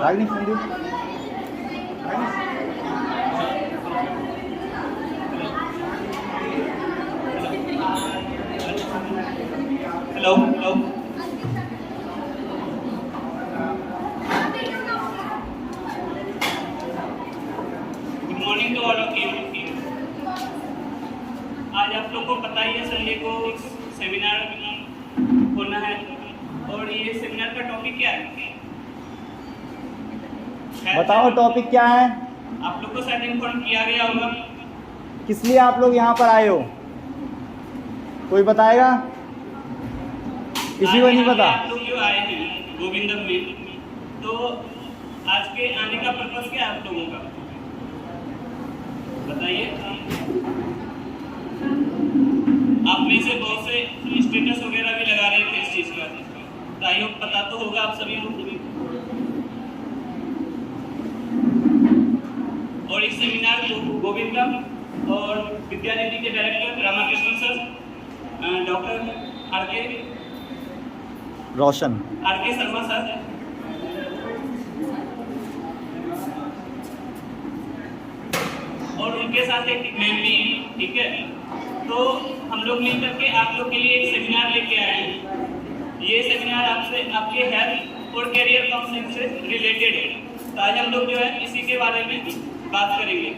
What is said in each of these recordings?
Ragini Sandeep hello hello good morning to all of you. आज आप लोग को पता ही है संडे को सेमिनार होना है और ये सेमिनार का टॉपिक क्या है? बताओ टॉपिक क्या है? आप लोग को शायद इन्फॉर्म किया गया होगा। किस लिए आप लोग यहाँ पर आए हो? कोई बताएगा? किसी को नहीं पता? आप लोग जो आए हैं गोविंदम में, तो आज के आने का पर्पस क्या है आप लोगों का? बताइए। आप में से बहुत से स्टेटस वगैरह भी लगा रहे थे इस चीज का, तो आई होप पता तो होगा आप सभी लोग। और इस सेमिनार को गोविंदम और विद्यानिधि के director Ramakrishna sir, doctor R के शर्मा सर और उनके साथ एक मैम भी है, ठीक है। तो हम लोग मिलकर के आप लोग के लिए एक सेमिनार लेके आए हैं। ये सेमिनार आपसे आपके हेल्थ और कैरियर काउंसलिंग से रिलेटेड है। तो आज हम लोग जो है इसी के बारे में बात करेंगे।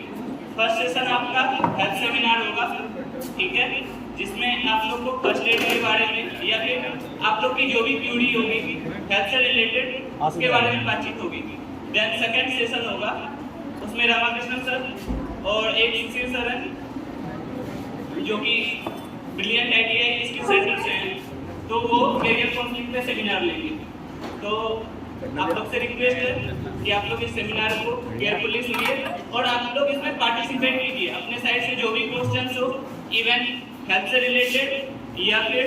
फर्स्ट सेशन आपका हेल्थ सेमिनार होगा, ठीक है, जिसमें आप लोग को फर्स्ट एड के बारे में या फिर आप लोग की जो भी क्यूरी होगी हेल्थ से रिलेटेड उसके बारे में बातचीत होगी। देन सेकंड सेशन होगा, उसमें रामाकृष्णन सर और एक सुशील सर हैं जो कि ब्रिलियंट आईटीआई स्किल सेंटर से हैं, तो वो कैरियर काउंसलिंग पे सेमिनार लेंगे। तो आप लोग से रिक्वेस्ट है कि आप लोग इस सेमिनार को केयरफुली सुनिए और आप लोग इसमें पार्टिसिपेट कीजिए। अपने साइड से जो भी क्वेश्चंस हो, इवन हेल्थ से रिलेटेड या फिर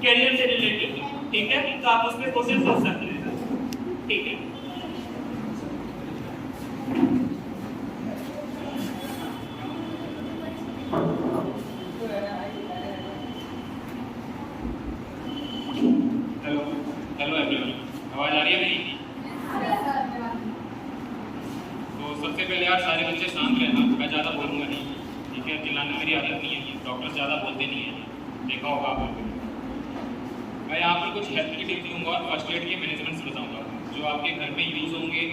कैरियर से रिलेटेड, ठीक है, तो आप उस पर क्वेश्चन पूछ सकते हैं, ठीक है। हेलो एवरीवन, आवाज आ रही है मेरी? तो सबसे पहले यार सारे बच्चे शांत रहना, मैं ज़्यादा बोलूँगा नहीं, ठीक है। चिल्लाने मेरी आदत नहीं है, डॉक्टर ज़्यादा बोलते नहीं है, देखा होगा आप लोगों ने। मैं यहाँ पर कुछ हेल्थ की टिप्स दूँगा और फर्स्ट एड के मैनेजमेंट्स बताऊँगा जो आपके घर में यूज़ होंगे,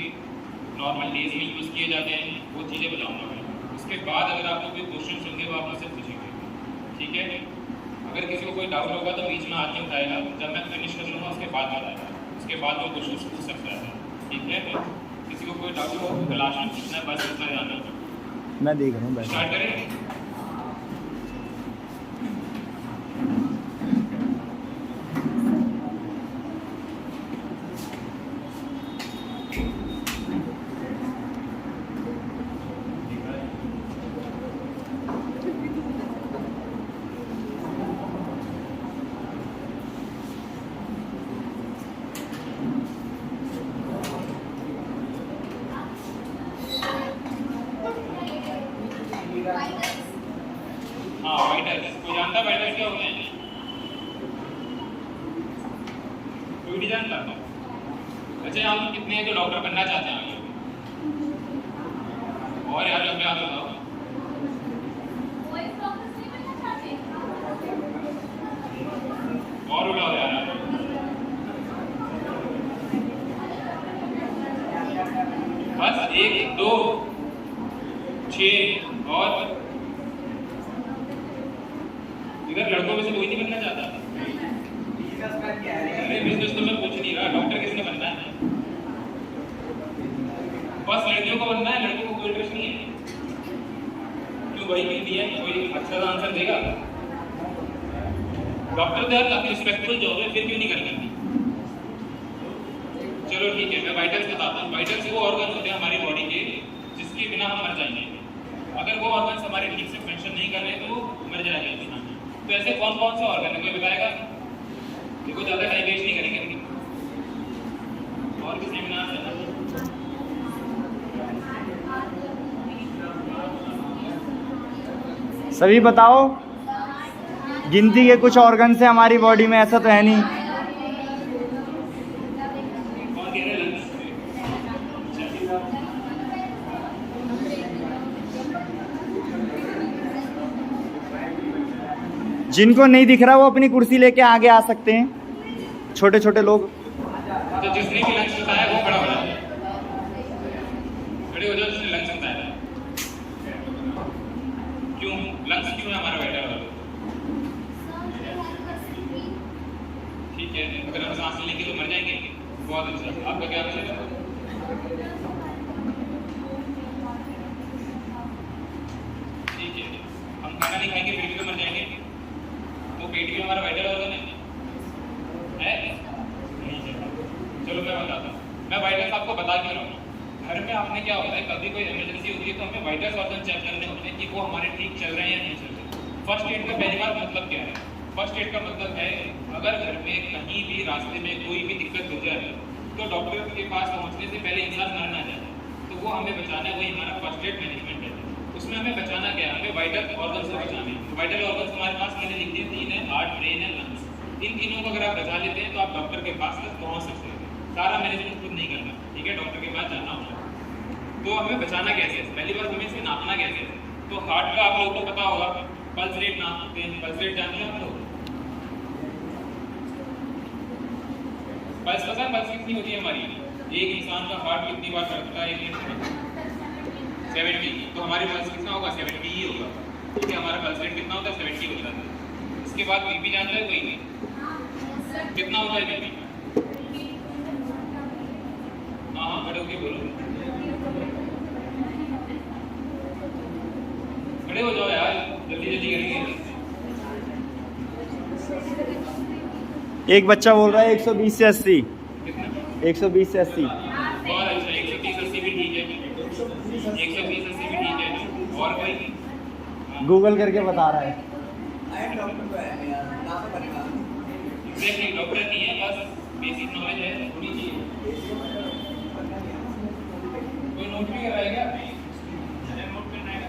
नॉर्मल डेज में यूज़ किए जाते हैं, वो चीज़ें बताऊँगा मैं। उसके बाद अगर आप लोग कोई क्वेश्चन होंगे वो आप मुझसे पूछेंगे, ठीक है। अगर किसी को कोई डाउट होगा तो बीच में हाथ नहीं उठाएगा, जब मैं फिनिश कर लूँगा उसके बाद बताएगा, उसके बाद वो क्वेश्चन पूछ सकता है, ठीक है। किसी को कोई डाउट हो तो लास्ट में पूछना है, बस इतना ध्यान रखना। मैं देख रहा हूँ। स्टार्ट करें। हाँ, वाइटल्स कोई जानता है वाइटल्स क्या होते हैं? कोई नहीं जानता? अच्छा, यहाँ पे कितने हैं जो डॉक्टर बनना चाहते हैं आगे? और यार लंबे हाथ बताओ। और उठाओ यार। बस 1 2 6 और इधर लड़कों में से कोई नहीं बनना चाहता? अरे बिजनेस तो मैं पूछ नहीं रहा, डॉक्टर किसने बनना है? बस लड़कियों को बनना है, लड़कों को कोई इंटरेस्ट नहीं है। क्यों भाई, नहीं दिया कोई अच्छा सा आंसर देगा? डॉक्टर तो यार काफी रिस्पेक्टफुल जॉब है, फिर क्यों नहीं करनी? चलो ठीक है, मैं वाइटल्स बताता हूँ। वाइटल्स वो ऑर्गन होते हैं हमारी बॉडी के जिसके बिना हम मर जाएंगे। अगर वो ऑर्गन्स हमारे ठीक से फंक्शन नहीं कर रहे तो मर जाएगा इंसान। तो ऐसे कौन कौन से ऑर्गन है, कोई बताएगा? देखो ज़्यादा टाइम वेस्ट नहीं करेंगे, और भी सेमिनार है ना। सभी बताओ, गिनती के कुछ ऑर्गन है हमारी बॉडी में, ऐसा तो है नहीं। कौन कह रहे हैं? जिनको नहीं दिख रहा वो अपनी कुर्सी लेके आगे आ सकते हैं, छोटे छोटे लोग। तो जिसने भी लंच बताया वो खड़ा हो जाए, खड़े हो जाओ जिसने लंच बताया। क्यों लंच क्यों है हमारा वाइटल वाला? ठीक है, अगर हम सांस लेंगे तो मर जाएंगे। बहुत अच्छा, आपका क्या मतलब है? ठीक है, हम खाना नहीं खाएंगे फिर भी तो मर जाएंगे। तो पेट भी हमारा वाइटल ऑर्गन है? नहीं है। चलो मैं बताता हूँ, मैं वाइटल्स आपको बता क्यों रहा हूँ। घर में आपने क्या होता है, कभी कोई इमरजेंसी होती है तो हमें वाइटल्स ऑर्गन चेक करने होते हैं कि वो हमारे ठीक चल रहे हैं या नहीं चल रहे। फर्स्ट एड का पहली बार मतलब क्या है? फर्स्ट एड का मतलब है अगर घर में कहीं भी रास्ते में कोई भी दिक्कत हो जाए तो डॉक्टर के पास पहुंचने से पहले इंसान मर ना जाए, तो वो हमें बचाना है, वही हमारा फर्स्ट एड मैनेजमेंट है। उसमें हमें बचाना क्या है? हमें वाइटल ऑर्गन से बचाना है। वाइटल ऑर्गन हमारे पास मैंने लिख दिए 3 है, हार्ट, ब्रेन है, लंग्स। इन तीनों को अगर आप बचा लेते हैं तो आप डॉक्टर के पास तक पहुंच सकते हैं। सारा मैनेजमेंट खुद नहीं करना, ठीक है, डॉक्टर के पास जाना होगा। तो हमें बचाना कैसे है? पहली बार हमें इसे नापना कैसे है? तो हार्ट का आप लोगों को पता होगा, पल्स रेट नापते हैं। पल्स रेट जानते हैं आप लोग? पल्स पता है पल्स कितनी होती है हमारी? एक इंसान का हार्ट कितनी बार करता है एक मिनट में? 70। तो हमारी पल्स कितना होगा? 70 ही होगा, ठीक है। हमारा पल्स रेट कितना होता है? 70 होता है। इसके बाद बीपी जानता है कोई नहीं? कितना होता है बीपी? हाँ हाँ खड़े होके बोलो, खड़े हो जाओ यार, जल्दी जल्दी करेंगे। एक बच्चा बोल रहा है 120 से 80। कितना? 120 से 80। बहुत अच्छा, 130-80 भी ठीक है, 120-80 भी ठीक है। और कोई? गूगल करके बता रहा है। एग्जैक्टली डॉक्टर नहीं है, बस बेसिक नॉलेज है थोड़ी सी। कोई नोट भी कर रहा है क्या? नोट करना है।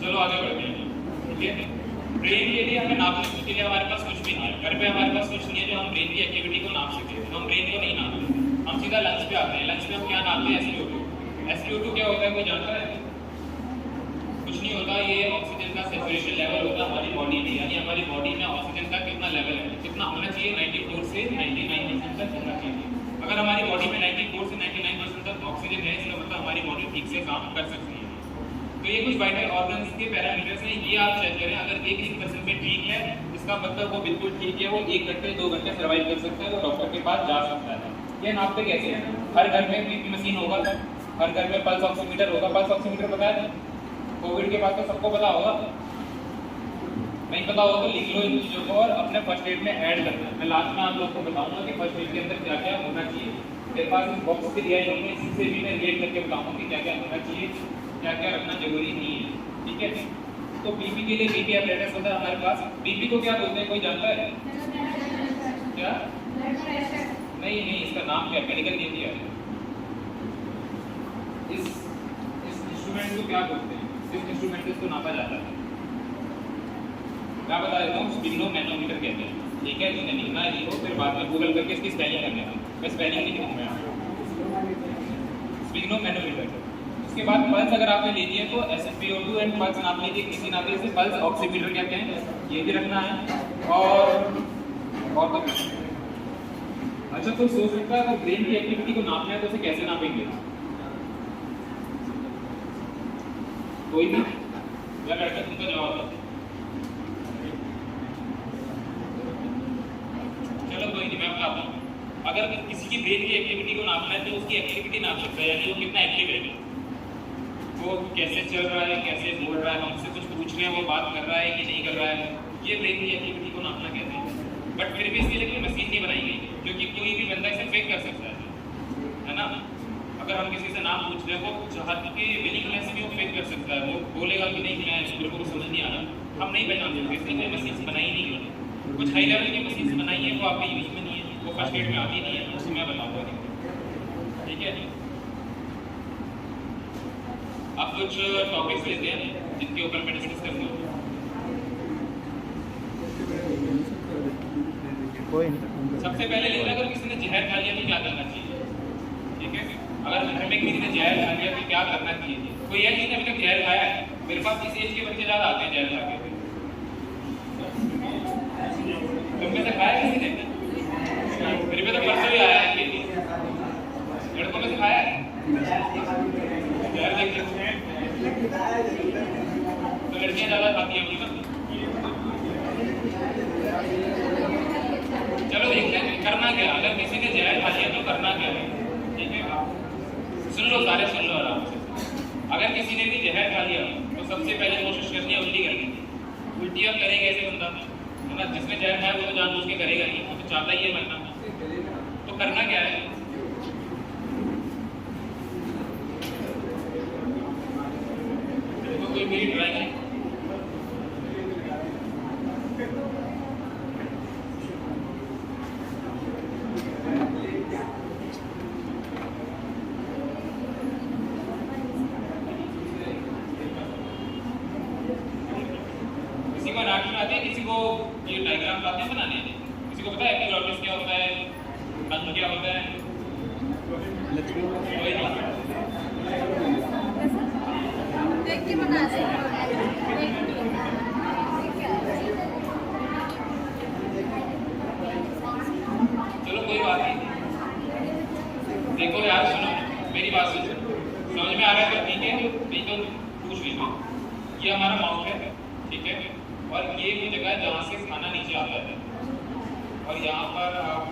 चलो आगे बढ़ते हैं, ठीक है। ब्रेन के लिए हमें नापने के लिए हमारे पास कुछ भी नहीं है, घर पे हमारे पास कुछ नहीं है जो हम ब्रेन की एक्टिविटी को नाप सके। तो हम ब्रेन को नहीं नापते, हम सीधा लंग्स पे आते हैं। लंग्स पे हम क्या नापते हैं? SpO2। SpO2 क्या होता है, कोई जानता है? कुछ नहीं होता, ये ऑक्सीजन का सैचुरेशन लेवल होता है हमारी बॉडी में, यानी हमारी बॉडी में ऑक्सीजन का कितना लेवल है, कितना होना चाहिए? 94 से 99% तक होना चाहिए। अगर हमारी बॉडी में 94 से 99% तक ऑक्सीजन है, इसका मतलब हमारी बॉडी ठीक से काम कर सकती है। तो ये कुछ वाइटल ऑर्गन्स के पैरामीटर्स हैं, ये आप चेक करें। अगर 1% में ठीक है, इसका मतलब वो बिल्कुल ठीक है, वो 1 घंटे 2 घंटे सर्वाइव कर सकता है, वो डॉक्टर के पास जा सकता है। ये नापते कैसे हैं? हर घर में बीपी मशीन होगा, हर घर में पल्स ऑक्सीमीटर होगा। पल्स ऑक्सीमीटर पता है? कोविड के बाद तो सबको पता होगा, नहीं पता होगा तो लिख लो इन चीज़ों को और अपने फर्स्ट एड में ऐड करना है। मैं लास्ट में आप लोग को बताऊंगा कि फर्स्ट एड के अंदर क्या क्या होना चाहिए। मेरे पास इस बॉक्स के दिया है, इससे भी मैं रिलेट करके बताऊंगा कि क्या क्या होना चाहिए, क्या क्या रखना जरूरी नहीं है, ठीक है। तो बीपी के लिए बीपी एपरेटस होता है हमारे पास। बीपी को क्या बोलते हैं, कोई जानता है? क्या? नहीं नहीं, इसका नाम क्या, मेडिकल नेम क्या है? इस इंस्ट्रूमेंट को क्या बोलते हैं? इस इंस्ट्रूमेंट से इसको नापा जाता है। मैं बता देता हूँ, स्पिग्नोमैनोमीटर कहते हैं, ठीक है। जिन्हें लिखना है लिखो, फिर बाद में गूगल करके इसकी स्पेलिंग करने का। मैं स्पेलिंग नहीं लिखूंगा, स्पिग्नोमैनोमीटर। उसके बाद पल्स अगर आपने ले लिया तो SpO2 एंड पल्स नाप लीजिए, किसी नाते से पल्स ऑक्सीमीटर कहते हैं, ये भी रखना है। और तो अच्छा, तो सोच सकता है तो ब्रेन की एक्टिविटी को नापना है तो उसे कैसे नापेंगे? कोई भी या लड़का तुमका जवाब दो। चलो कोई नहीं, मैं बताता हूँ। अगर किसी की ब्रेन की एक्टिविटी को नापना है तो उसकी एक्टिविटी नाप सकता है, यानी वो कितना एक्टिव है, वो कैसे चल रहा है, कैसे बोल रहा है, हमसे कुछ पूछ रहे हैं वो बात कर रहा है कि नहीं कर रहा है, ये ब्रेन की एक्टिविटी को नापना कहते हैं। बट फिर भी इसके लिए कोई मशीन नहीं बनाई गई, क्योंकि कोई भी बंदा इसे फेक कर सकता है ना। अगर हम किसी से नाम पूछ रहे हैं, वो चाहत के विलिंगनेस भी वो फेक कर सकता है, वो बोलेगा कि नहीं मैं मेरे को समझ नहीं आ रहा, हम नहीं पहचान सकते, इसलिए कोई मशीन बनाई नहीं है। कुछ हाई लेवल की मशीन बनाई है, वो आपके यूज में नहीं है, वो वो फर्स्ट एड में आती नहीं है, उसमें मैं बताऊँगा नहीं, ठीक है। अब कुछ टॉपिक्स लेते हैं जिनके ऊपर मैं डिस्कस करूँगा। सबसे पहले लेते हैं, अगर किसी ने जहर खा लिया तो क्या करना चाहिए, ठीक है। अगर घर में किसी ने जहर खा लिया तो क्या करना चाहिए। कोई यह चीज़ अभी तक जहर खाया है? मेरे पास इस एज के बच्चे ज़्यादा आते हैं जहर खा के। तुमने से खाया किसी ने? मेरे पे तो परसों ही आया है कि लड़कों में से खाया है जहर देख सकते हैं, तो लड़कियाँ ज़्यादा खाती हैं मतलब। चलो देखते हैं करना क्या, अगर किसी ने जहर खा लिया तो करना क्या है, ठीक है। सुन लो सारे, सुन लो आराम से। अगर किसी ने भी जहर खा लिया तो सबसे पहले कोशिश करनी है उल्टी करने की। उल्टी अब करेगा ऐसे बंदा है ना, जिसने जहर खाया वो तो जानबूझ के करेगा नहीं, वो तो चाहता ही है मरना। तो करना क्या है, कोई मेरी ड्राइंग है किसी को ये डायग्राम आते हैं बनाने, किसी को पता है एपिग्लॉटिस क्या होता है, कंठ क्या होता है? देख के बना दे। चलो कोई बात नहीं, देखो यार सुनो मेरी बात सुनो, समझ में आ रहा है तो ठीक है, नहीं तो पूछ लीजिए। ये हमारा माउथ है, ठीक है, और ये वो जगह है जहाँ से खाना नीचे आता है, और यहाँ पर आप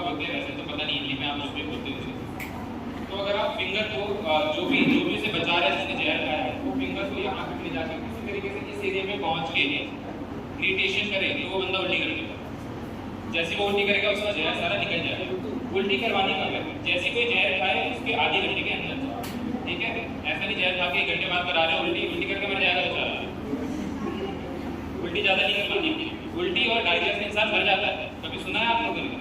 बोलते हैं, वैसे तो पता नहीं हिंदी में आप उस पर बोलते हैं। तो अगर आप फिंगर को जो भी उसे बचा रहा है, जिसने जहर खाया है, वो फिंगर को यहाँ तक ले जाकर किसी तरीके से इस एरिया में पहुँच के इरिटेशन करे तो वो बंदा उल्टी कर देगा। जैसे वो उल्टी करेगा उसका जहर सारा निकल जाएगा। उल्टी करवाने का है, जैसे कोई जहर खाए उसके आधे घंटे के अंदर, ठीक है। ऐसा नहीं जहर खा के 1 घंटे बाद करा रहे उल्टी करके मर जाएगा बेचारा। उल्टी ज़्यादा नहीं करवानी, उल्टी और डायरिया से इंसान मर जाता है, कभी सुना है आप लोगों ने?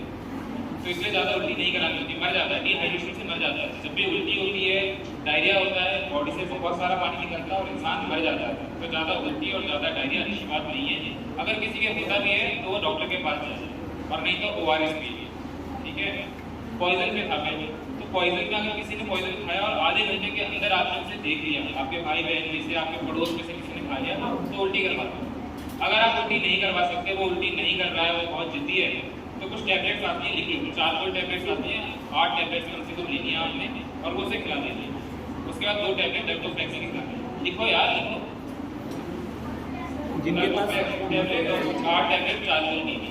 तो इसलिए ज़्यादा उल्टी नहीं करानी होती, मर जाता है, डिहाइड्रेशन से मर जाता है। जब भी उल्टी होती है, डायरिया होता है, बॉडी से बहुत सारा पानी निकलता है और इंसान मर जाता है। तो ज़्यादा उल्टी और ज़्यादा डायरिया अच्छी बात नहीं है। अगर किसी के होता भी है तो वो डॉक्टर के पास जाए, और नहीं तो ORS पीजिए, ठीक है। पॉइजन पे था पहले, तो पॉइजन में अगर किसी ने पॉइजन खाया और आधे घंटे के अंदर आपने उसे देख लिया, आपके भाई बहन में से, आपके पड़ोस में से किसी ने खा लिया, तो उल्टी करवाते। अगर आप उल्टी नहीं करवा सकते, वो उल्टी नहीं कर रहा है, वो बहुत जिद्दी है, तो कुछ टैबलेट्स आती हैं, लिख लो, 4 टैबलेट्स आती हैं, 8 टैबलेट्स कम से कम लेनी है आपने, और वो उसे खिला देनी है। उसके बाद 2 टैबलेट डेप्टोफ्लेक्सिन खिलानी है। लिखो यार, लिखो, जिनके पास टैबलेट और 8 टैबलेट 4 लेनी है।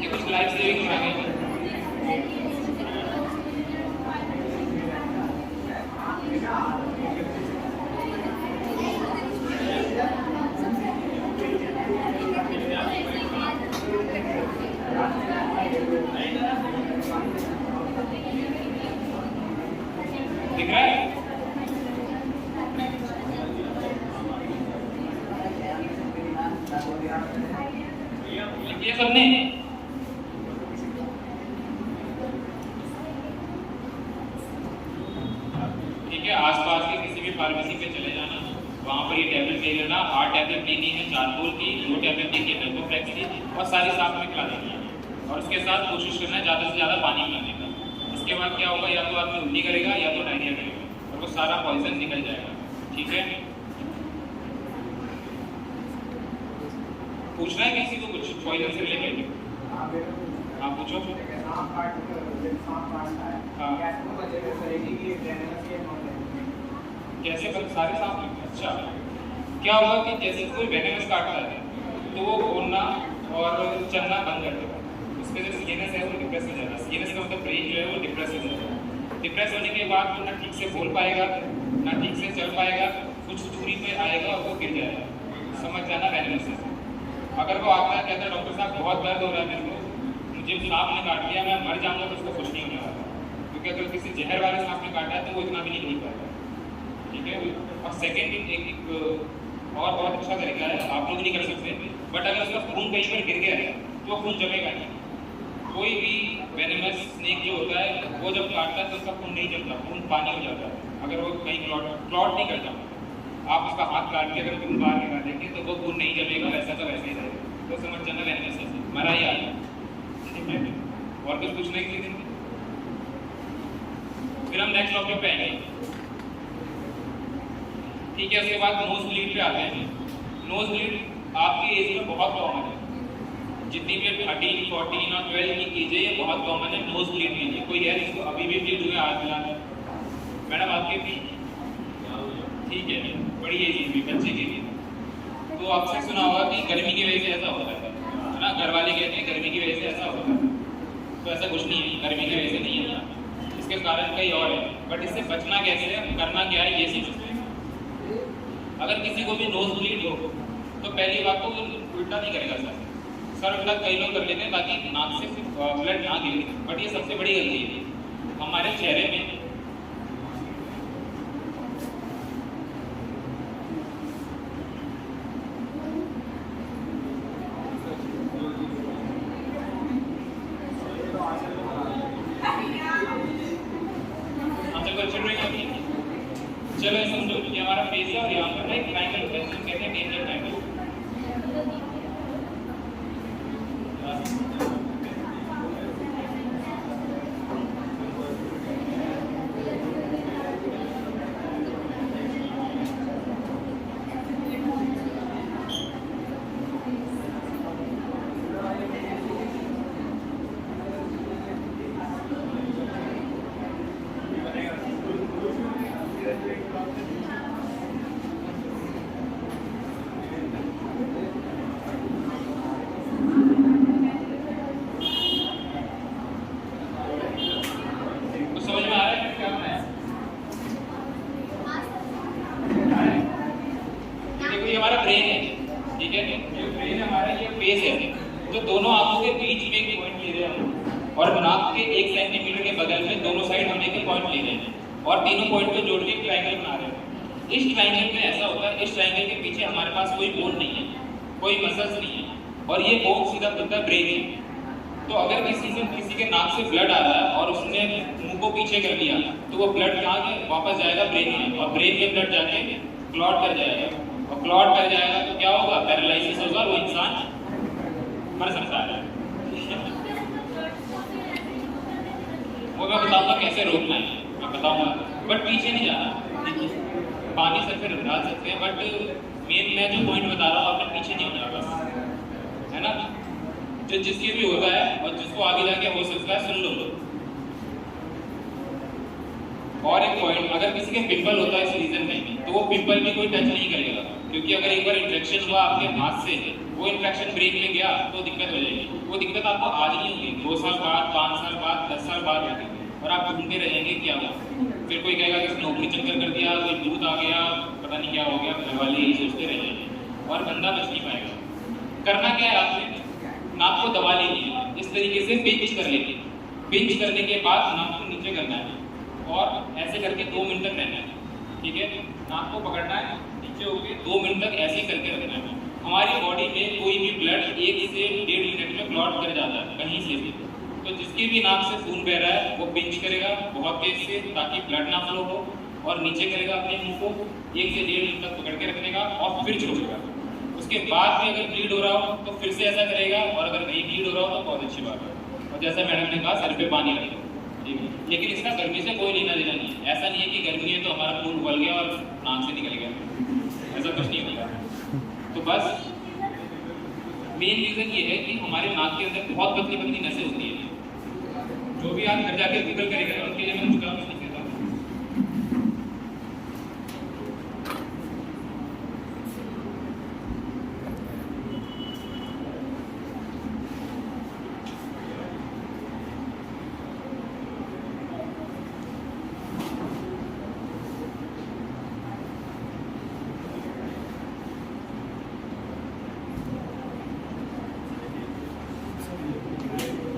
ये कुछ लाइफ सेविंग हो गई। दिख रहा है? ये सबने ठीक है। आसपास के किसी भी फार्मेसी पे चले जाना, वहाँ पर ये टैबलेट ले लेना। 8 टैबलेट लेनी है चारकोल की, 2 टैबलेट लेनी है डेप्टोफ्लेक्सिन की, और सारी साथ में खिला देनी है। और उसके साथ कोशिश करना है ज़्यादा से ज़्यादा पानी पिलाने का। इसके बाद क्या होगा, या तो आदमी उल्टी करेगा या तो डायरिया करेगा, और वो सारा पॉइजन निकल जाएगा, ठीक है। पूछना है किसी को कुछ पॉइजन से रिलेटेड? हाँ पूछो। कैसे सारे सांप? अच्छा, क्या होगा कि जैसे कोई वेनेमस काटता है तो वो बोलना और चलना बंद कर देगा, उसके जो सीएनएस है वो डिप्रेस हो जाएगा। सीएनएस का मतलब ब्रेन जो है वो डिप्रेस हो जाएगा। डिप्रेस होने के बाद वो ना ठीक से बोल पाएगा, ना ठीक से चल पाएगा, कुछ दूरी पे आएगा और वो गिर जाएगा। समझ जाना वेनेमस से। अगर वो आता है कहता है डॉक्टर साहब बहुत दर्द हो रहा है मेरे को, मुझे सांप ने काट लिया, मैं मर जाऊँगा, तो उसको कुछ नहीं होने वाला, क्योंकि अगर किसी जहर वाले सांप ने काटा है तो वो इतना भी नहीं पाएगा, ठीक है। और सेकेंड एक और बहुत अच्छा तरीका है, आप लोग नहीं कर सकते, बट अगर उसका खून कहीं पर गिर गया है तो वो खून जमेगा नहीं। कोई भी वेनेमस स्नेक जो होता है वो जब काटता है तो उसका खून नहीं जमता, खून पानी हो जाता है। अगर वो कहीं क्लॉट नहीं करता, आप उसका हाथ काट के अगर खून बाहर निकाल देंगे तो वो खून नहीं जमेगा, वैसा का वैसे ही रहेगा। तो समझ जाना वेनेमस है, मरा ही आया। और कुछ पूछना किसी दिन? फिर हम नेक्स्ट टॉपिक पे आएंगे, ठीक है। उसके बाद नोज ब्लीड पे आते हैं। नोज ब्लीड आपकी एज में बहुत कॉमन है, जितनी भी 13, 14 और 12 की एज है ये बहुत कॉमन है नोज ब्लीड के लिए। कोई है जिसको अभी भी ब्लीड हुए हाथ मिलाना? मैडम आपके भी ठीक है, बड़ी एज भी बच्चे के लिए। तो आपसे सुना होगा कि गर्मी की वजह से ऐसा होता है ना, घर वाले कहते हैं गर्मी की वजह से ऐसा होता है, तो ऐसा कुछ नहीं है, गर्मी की वजह से नहीं होता, इसके कारण कई और है। बट इससे बचना कैसे है, करना क्या है, ये सीखते हैं। अगर किसी को भी नोज ब्लीड हो तो पहली बात तो उल्टा नहीं करेगा सर उल्टा कई लोग कर लेते हैं ताकि नाक से ब्लड ना गिरे, बट ये सबसे बड़ी गलती है। हमारे चेहरे में चलो समझो ये हमारा फेस है और यहाँ पर एक ट्रायंगल होता है जिसको कहते हैं डेंजर ट्रायंगल। तो दोनों आंखों के बीच में एक पॉइंट ले रहे हैं और नाक के 1 सेंटीमीटर के बगल में दोनों साइड हम एक पॉइंट ले रहे हैं और तीनों पॉइंट को जोड़ के एक ट्रायंगल बना रहे हैं। इस ट्रायंगल में ऐसा होता है, इस ट्रायंगल के पीछे हमारे पास कोई बोन नहीं है, कोई मसल्स नहीं है और ये बोन सीधा बनता है ब्रेन है। तो अगर किसी के नाक से ब्लड आ रहा है और उसने मुंह को पीछे कर लिया तो वो ब्लड कहाँ के वापस जाएगा ब्रेन में, और ब्रेन में ब्लड जाके क्लॉट कर जाएगा और क्लॉट कर जाएगा तो क्या होगा, पैरालिसिस होगा, वो इंसान मर सकता है। वो मैं बताऊंगा कैसे रोकना है, मैं बताऊंगा, बट पीछे नहीं जाना। पानी से फिर डाल सकते हैं, बट मेन मैं जो पॉइंट बता रहा हूँ आपने पीछे नहीं होना बस, है ना। जो जिसके भी होता है और जिसको आगे जाके हो सकता है, सुन लो। और एक पॉइंट, अगर किसी के पिंपल होता है इस रीजन में तो वो पिंपल भी कोई टच नहीं करेगा, क्योंकि अगर एक बार इन्फेक्शन हुआ आपके हाथ से, वो इन्फेक्शन ब्रेन में गया तो दिक्कत हो जाएगी। वो दिक्कत आपको आज नहीं होगी, 2 साल बाद, 5 साल बाद, 10 साल बाद होगी और आप ढूंढते रहेंगे क्या हुआ। फिर कोई कहेगा कि नौकरी चक्कर कर दिया, कोई दूध आ गया, पता नहीं क्या हो गया, घर वाले यही सोचते रहेंगे और बंदा बच नहीं पाएगा। करना क्या है, आपने नाक को दबा लेनी है, इस तरीके से पिंच कर लेनी है। पिंच करने के बाद नाक को नीचे करना है और ऐसे करके 2 मिनट तक रहना है, ठीक है। नाक को पकड़ना है, नीचे होके 2 मिनट तक ऐसे करके रखना है। हमारी बॉडी में कोई भी ब्लड 1 से 1.5 मिनट में क्लॉट कर जाता है कहीं से भी, तो जिसकी भी नाक से खून बह रहा है वो पिंच करेगा बहुत तेज से ताकि ब्लड ना फ्लो हो और नीचे करेगा अपने मुंह को 1 से 1.5 मिनट तक पकड़ के रखने का और फिर छोड़ेगा। उसके बाद भी अगर ब्लीड हो रहा हो तो फिर से ऐसा करेगा और अगर नहीं ब्लीड हो रहा हो तो बहुत अच्छी बात है। और जैसा मैडम ने कहा, सर पे पानी रखेगा, ठीक है। लेकिन इसका गर्मी से कोई लेना देना नहीं है। ऐसा नहीं है कि गर्मी है तो हमारा खून उबल गया और नाक से निकल गया, ऐसा कुछ नहीं होगा। तो बस मेन रीजन ये है कि हमारे नाक के अंदर बहुत पतली पतली नसें होती है। जो भी आप घर जाके गूगल करेगा उनके लिए मैं कुछ काम नहीं कहता।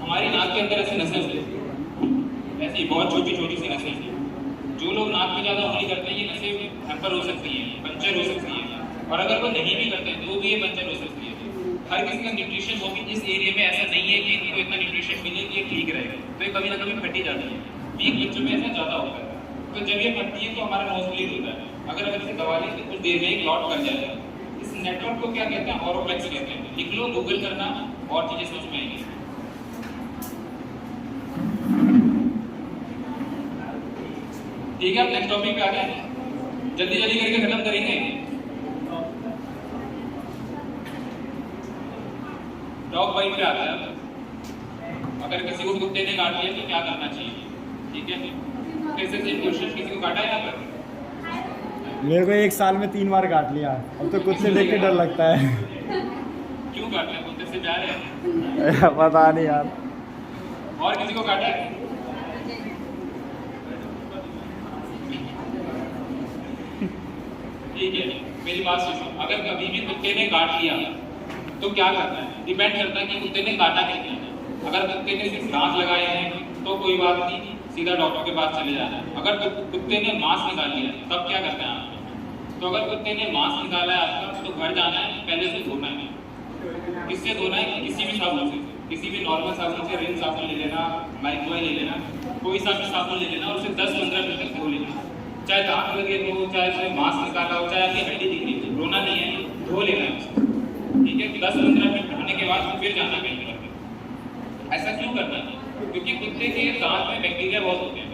हमारी नाक के अंदर ऐसे नसें होती हैं, ऐसी बहुत छोटी छोटी सी नसें हैं। जो लोग नाक में ज़्यादा उंगली करते हैं ये नसें हैम्पर हो सकती हैं, पंचर हो सकती हैं, और अगर वो नहीं भी करते तो भी ये बंचर हो सकती है। हर किसी का न्यूट्रिशन वो भी इस एरिया में ऐसा नहीं है कि इनको इतना न्यूट्रिशन मिले कि ये ठीक रहेगा, तो ये कभी ना कभी फटी जाती है। वीक बच्चों में ऐसा ज़्यादा होता है, तो जब ये फटती है तो हमारा नोज ब्लीड होता है। अगर इसे दबा लें तो कुछ देर में क्लॉट कर जाएगा। इस नेटवर्क को क्या कहते हैं? ऑरोफ्लेक्स कहते हैं। लिख लो, गूगल करना, और चीज़ें समझ में आएंगी। ठीक है, अब नेक्स्ट टॉपिक पे आ जाए, जल्दी जल्दी करके खत्म करेंगे। डॉग बाइट पे आता है। अगर किसी को कुत्ते ने काट लिया तो क्या करना चाहिए? ठीक है, कैसे क्वेश्चन, किसी को काटा है यहाँ पर? मेरे को 1 साल में 3 बार काट लिया। अब तो कुत्ते देख के डर लगता है। क्यों काट लिया? कुत्ते से प्यार है? पता नहीं यार। और किसी को काटा है? ठीक है, मेरी बात सुनो। अगर कभी भी कुत्ते ने काट लिया तो क्या करना है? डिपेंड करता है कि कुत्ते ने काटा क्या है। अगर कुत्ते ने सिर्फ दांत लगाए हैं तो कोई बात नहीं, सीधा डॉक्टर के पास चले जाना है। अगर कुत्ते ने मांस निकाल लिया तब क्या करना है आपको? तो अगर कुत्ते ने मांस निकाला है आपका तो घर जाना है, पहले से धोना है। किससे धोना है? किसी भी साबुन से, किसी भी नॉर्मल साबुन से, रिन साबुन ले लेना, माइक्रोवेव ले लेना, कोई सा भी साबुन ले लेना और उसे 10-15 मिनट तक धो लेना। चाहे दांत लगे हो, चाहे उसमें मांस निकाला हो, चाहे आपकी हड्डी दिख रही हो, रोना नहीं है, धो लेना है। ठीक है, 10-15 मिनट धोने के बाद फिर जाना कहीं पर। ऐसा क्यों करना है? क्योंकि कुत्ते के दांत में बैक्टीरिया बहुत होते हैं।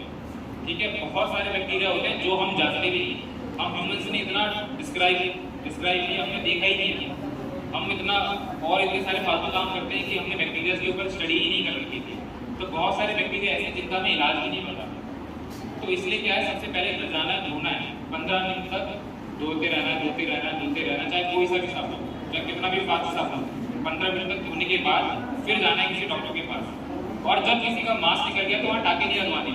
ठीक है, बहुत सारे बैक्टीरिया होते हैं जो हम जानते भी नहीं। हम ह्यूमंस ने इतना डिस्क्राइब नहीं, हमने देखा ही नहीं है। हम इतना और इतने सारे फालतू काम करते हैं कि हमने बैक्टीरिया के ऊपर स्टडी ही नहीं कर रखी थी। तो बहुत सारे बैक्टीरिया ऐसे जिनका हमें इलाज भी नहीं पता। तो इसलिए क्या है, सबसे पहले घर जाना है, धोना है, 15 मिनट तक धोते रहना, चाहे कोई सा भी साबुन, चाहे कितना भी फास्ट साबुन, 15 मिनट तक धोने के बाद फिर जाना है किसी डॉक्टर के पास। और जब किसी का मांस निकल गया तो वहाँ टाके नहीं लगवाने।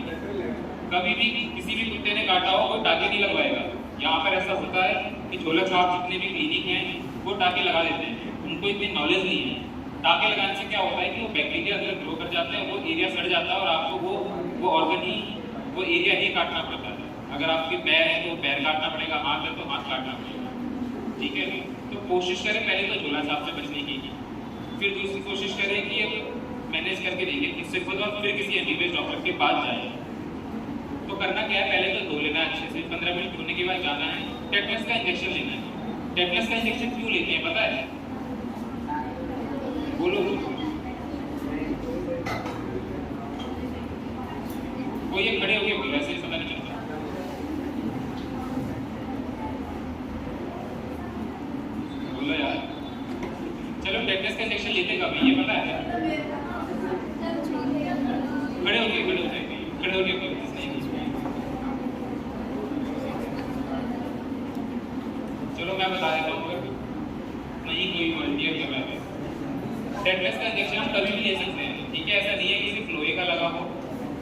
कभी भी किसी भी कुत्ते ने काटा हो वो टाके नहीं लगवाएगा। यहाँ पर ऐसा होता है कि झोलक साहब जितने भी क्लिनिक हैं वो टाके लगा देते हैं, उनको इतनी नॉलेज नहीं है। टाके लगाने से क्या होता है कि वो बैक्टीरिया अगर ग्रो कर जाते हैं, वो एरिया सड़ जाता है और आपको वो ऑर्गन ही, वो एरिया ही काटना पड़ता है। अगर आपके पैर है तो पैर काटना पड़ेगा, हाथ है तो हाथ काटना पड़ेगा। ठीक है, तो कोशिश करें पहले तो झोला साहब से बचने की, फिर दूसरी कोशिश करें कि ये मैनेज करके देंगे इससे खुद, और फिर किसी एमबीबीएस डॉक्टर के पास जाए। तो करना क्या है, पहले तो धो लेना है अच्छे से, 15 मिनट धोने के बाद जाना है, टेटनस का इंजेक्शन लेना है। टेटनस का इंजेक्शन क्यों लेते हैं पता है? बोलो, वो ये खड़े हो गए बोल, ऐसे पता नहीं चलता। बोलो यार, चलो टेटनस का इंजेक्शन लेते कभी, ये पता है? खड़े हो गए चलो मैं बता देता हूँ, नहीं कोई वॉलंटियर कर रहा है। टेटनस का इंजेक्शन हम कभी भी ले सकते हैं। ठीक है, ऐसा नहीं है कि सिर्फ लोहे का लगा हो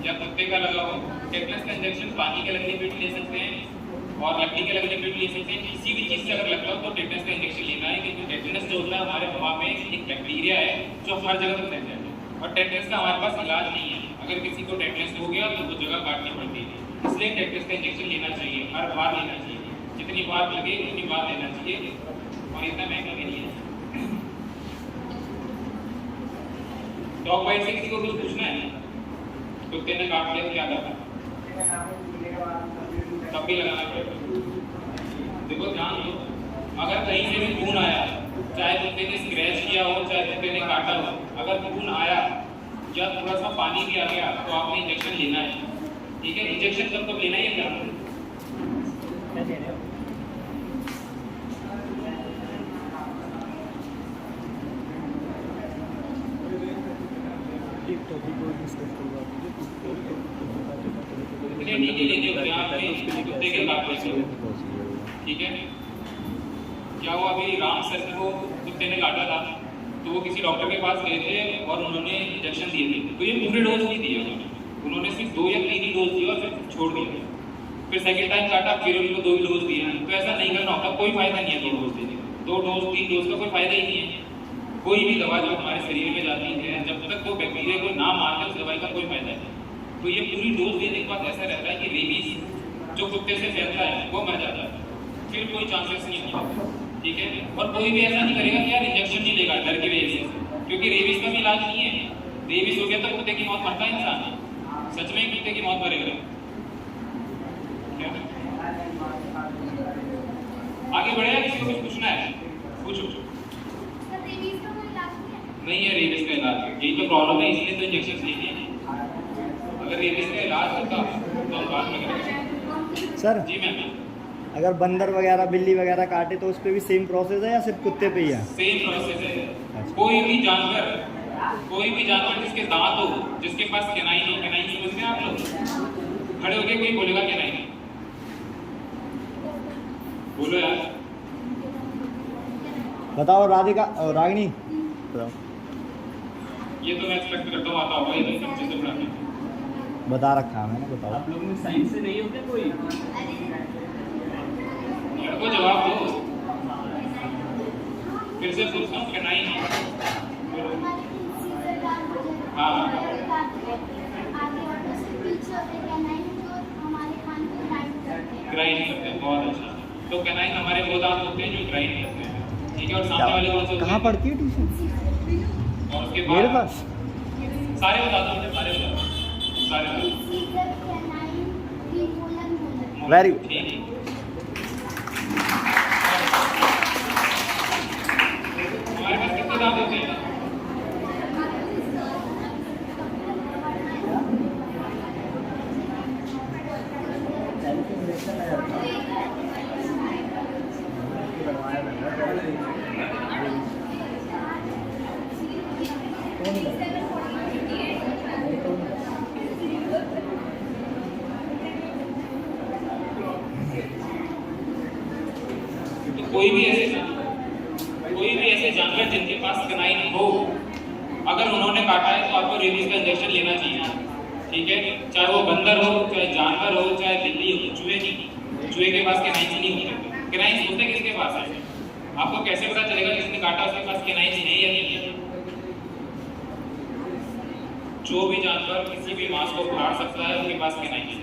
या कुत्ते का लगा हो। टेटनस का इंजेक्शन पानी के लगने पे भी ले सकते हैं और लकड़ी के लगने पे भी ले सकते हैं। किसी भी चीज़ से अगर लगता हो तो टेटनस का इंजेक्शन लेना है, क्योंकि टेटनस जो होता है हमारे हवा में एक बैक्टीरिया है जो हर जगह पर फैल जाता है और टेटनस का हमारे पास इलाज नहीं है। अगर किसी को टेटनस हो गया तो वो जगह काटनी पड़ती है, इसलिए टेटनस का इंजेक्शन लेना चाहिए, हर बार लेना चाहिए, जितनी बार लगे उतनी बार लेना चाहिए और इतना महंगा भी नहीं है। डॉग बाइट से किसी को कुछ पूछना है? कुत्ते ने काट लिया तो क्या करना? तब भी लगाना पड़ेगा। देखो ध्यान दो, अगर कहीं से भी खून आया, चाहे कुत्ते ने स्क्रैच किया हो चाहे कुत्ते ने काटा हो, अगर खून आया या थोड़ा सा पानी भी आ गया तो आपने इंजेक्शन लेना है। ठीक है, इंजेक्शन कब लेना है क्या? कुत्ते के काटने से, ठीक है, क्या हुआ, अभी राम सर को कुत्ते ने काटा था तो वो किसी डॉक्टर के पास गए थे और उन्होंने इंजेक्शन दिए थे। तो ये पूरे डोज नहीं दिए उन्होंने सिर्फ 2 या 3 ही डोज दिए और फिर छोड़ दिया। फिर सेकंड टाइम काटा, फिर उनको 2 डोज दिए हैं। तो ऐसा नहीं करना होता, कोई फायदा नहीं है 2 डोज देने का, 2 डोज 3 डोज का कोई फायदा ही नहीं है। कोई भी दवा जो हमारे शरीर में जाती है, जब तक वो बैक्टीरिया को ना मारते उस दवाई का कोई फायदा नहीं। तो ये पूरी डोज देने के बाद ऐसा रहता है कि रेबीज जो कुत्ते से फैलता है वो मर जाता है, फिर कोई चांसेस नहीं होता। ठीक है। और कोई भी ऐसा नहीं करेगा कि यार इंजेक्शन नहीं लेगा डर की वजह से, क्योंकि रेबीज का भी इलाज नहीं है। रेबीज हो गया तो कुत्ते की मौत मरता है इंसान, सच में ही कुत्ते की मौत मरेगा क्या? आगे बढ़ेगा, किसी को कुछ पूछना है पूछो। नहीं है रेबीज का इलाज, यही तो प्रॉब्लम है, इसलिए तो इंजेक्शन लेके हैं। अगर रेबीज का इलाज होता तो हम बात में करेंगे। सर जी मैम, अगर बंदर वगैरह बिल्ली वगैरह काटे तो उस पर भी सेम प्रोसेस है या सिर्फ कुत्ते पे ही है? सेम प्रोसेस है। कोई भी जानवर जिसके दांत हो, जिसके पास कैनाइन हो, कैनाइन समझते हैं आप लोग? खड़े होके कोई बोलेगा कैनाइन, बोलो यार। बताओ राधिका और रागिनी बताओ। ये तो मैं एक्सपेक्ट करता हूँ आता होगा, ये तो सबसे से बड़ा बता रखा है मैंने, बताओ। आप लोग में साइंस से नहीं होते कोई? मेरे को जवाब दो, फिर से पूछता हूँ कैनाइन। हाँ ग्राइंड करते हैं, बहुत अच्छा। तो कैनाइन हमारे वो दांत होते हैं जो ग्राइंड करते हैं, ठीक है। और सामने वाले कौन से होते कहाँ हैं? पढ़ती है ट्यूशन? और उसके मेरे बाद पास सारे बता दो, सारे बता दो, सारे वेरी गुड। ठीक है। हमारे पास कितने दांत होते हैं? कोई भी ऐसे जानवर जिनके पास कैनाइन हो, अगर उन्होंने काटा है तो आपको रेबीज का इंजेक्शन लेना चाहिए, ठीक है। चाहे वो बंदर हो, चाहे जानवर हो, चाहे बिल्ली हो, चूहे के पास कैनाइन नहीं होते। कैनाइन होते किसके पास है? आपको कैसे पता चलेगा जिसने काटा उसके पास कैनाइन है या नहीं है? जो भी जानवर किसी भी मांस को काट सकता है उनके पास कैनाइन है।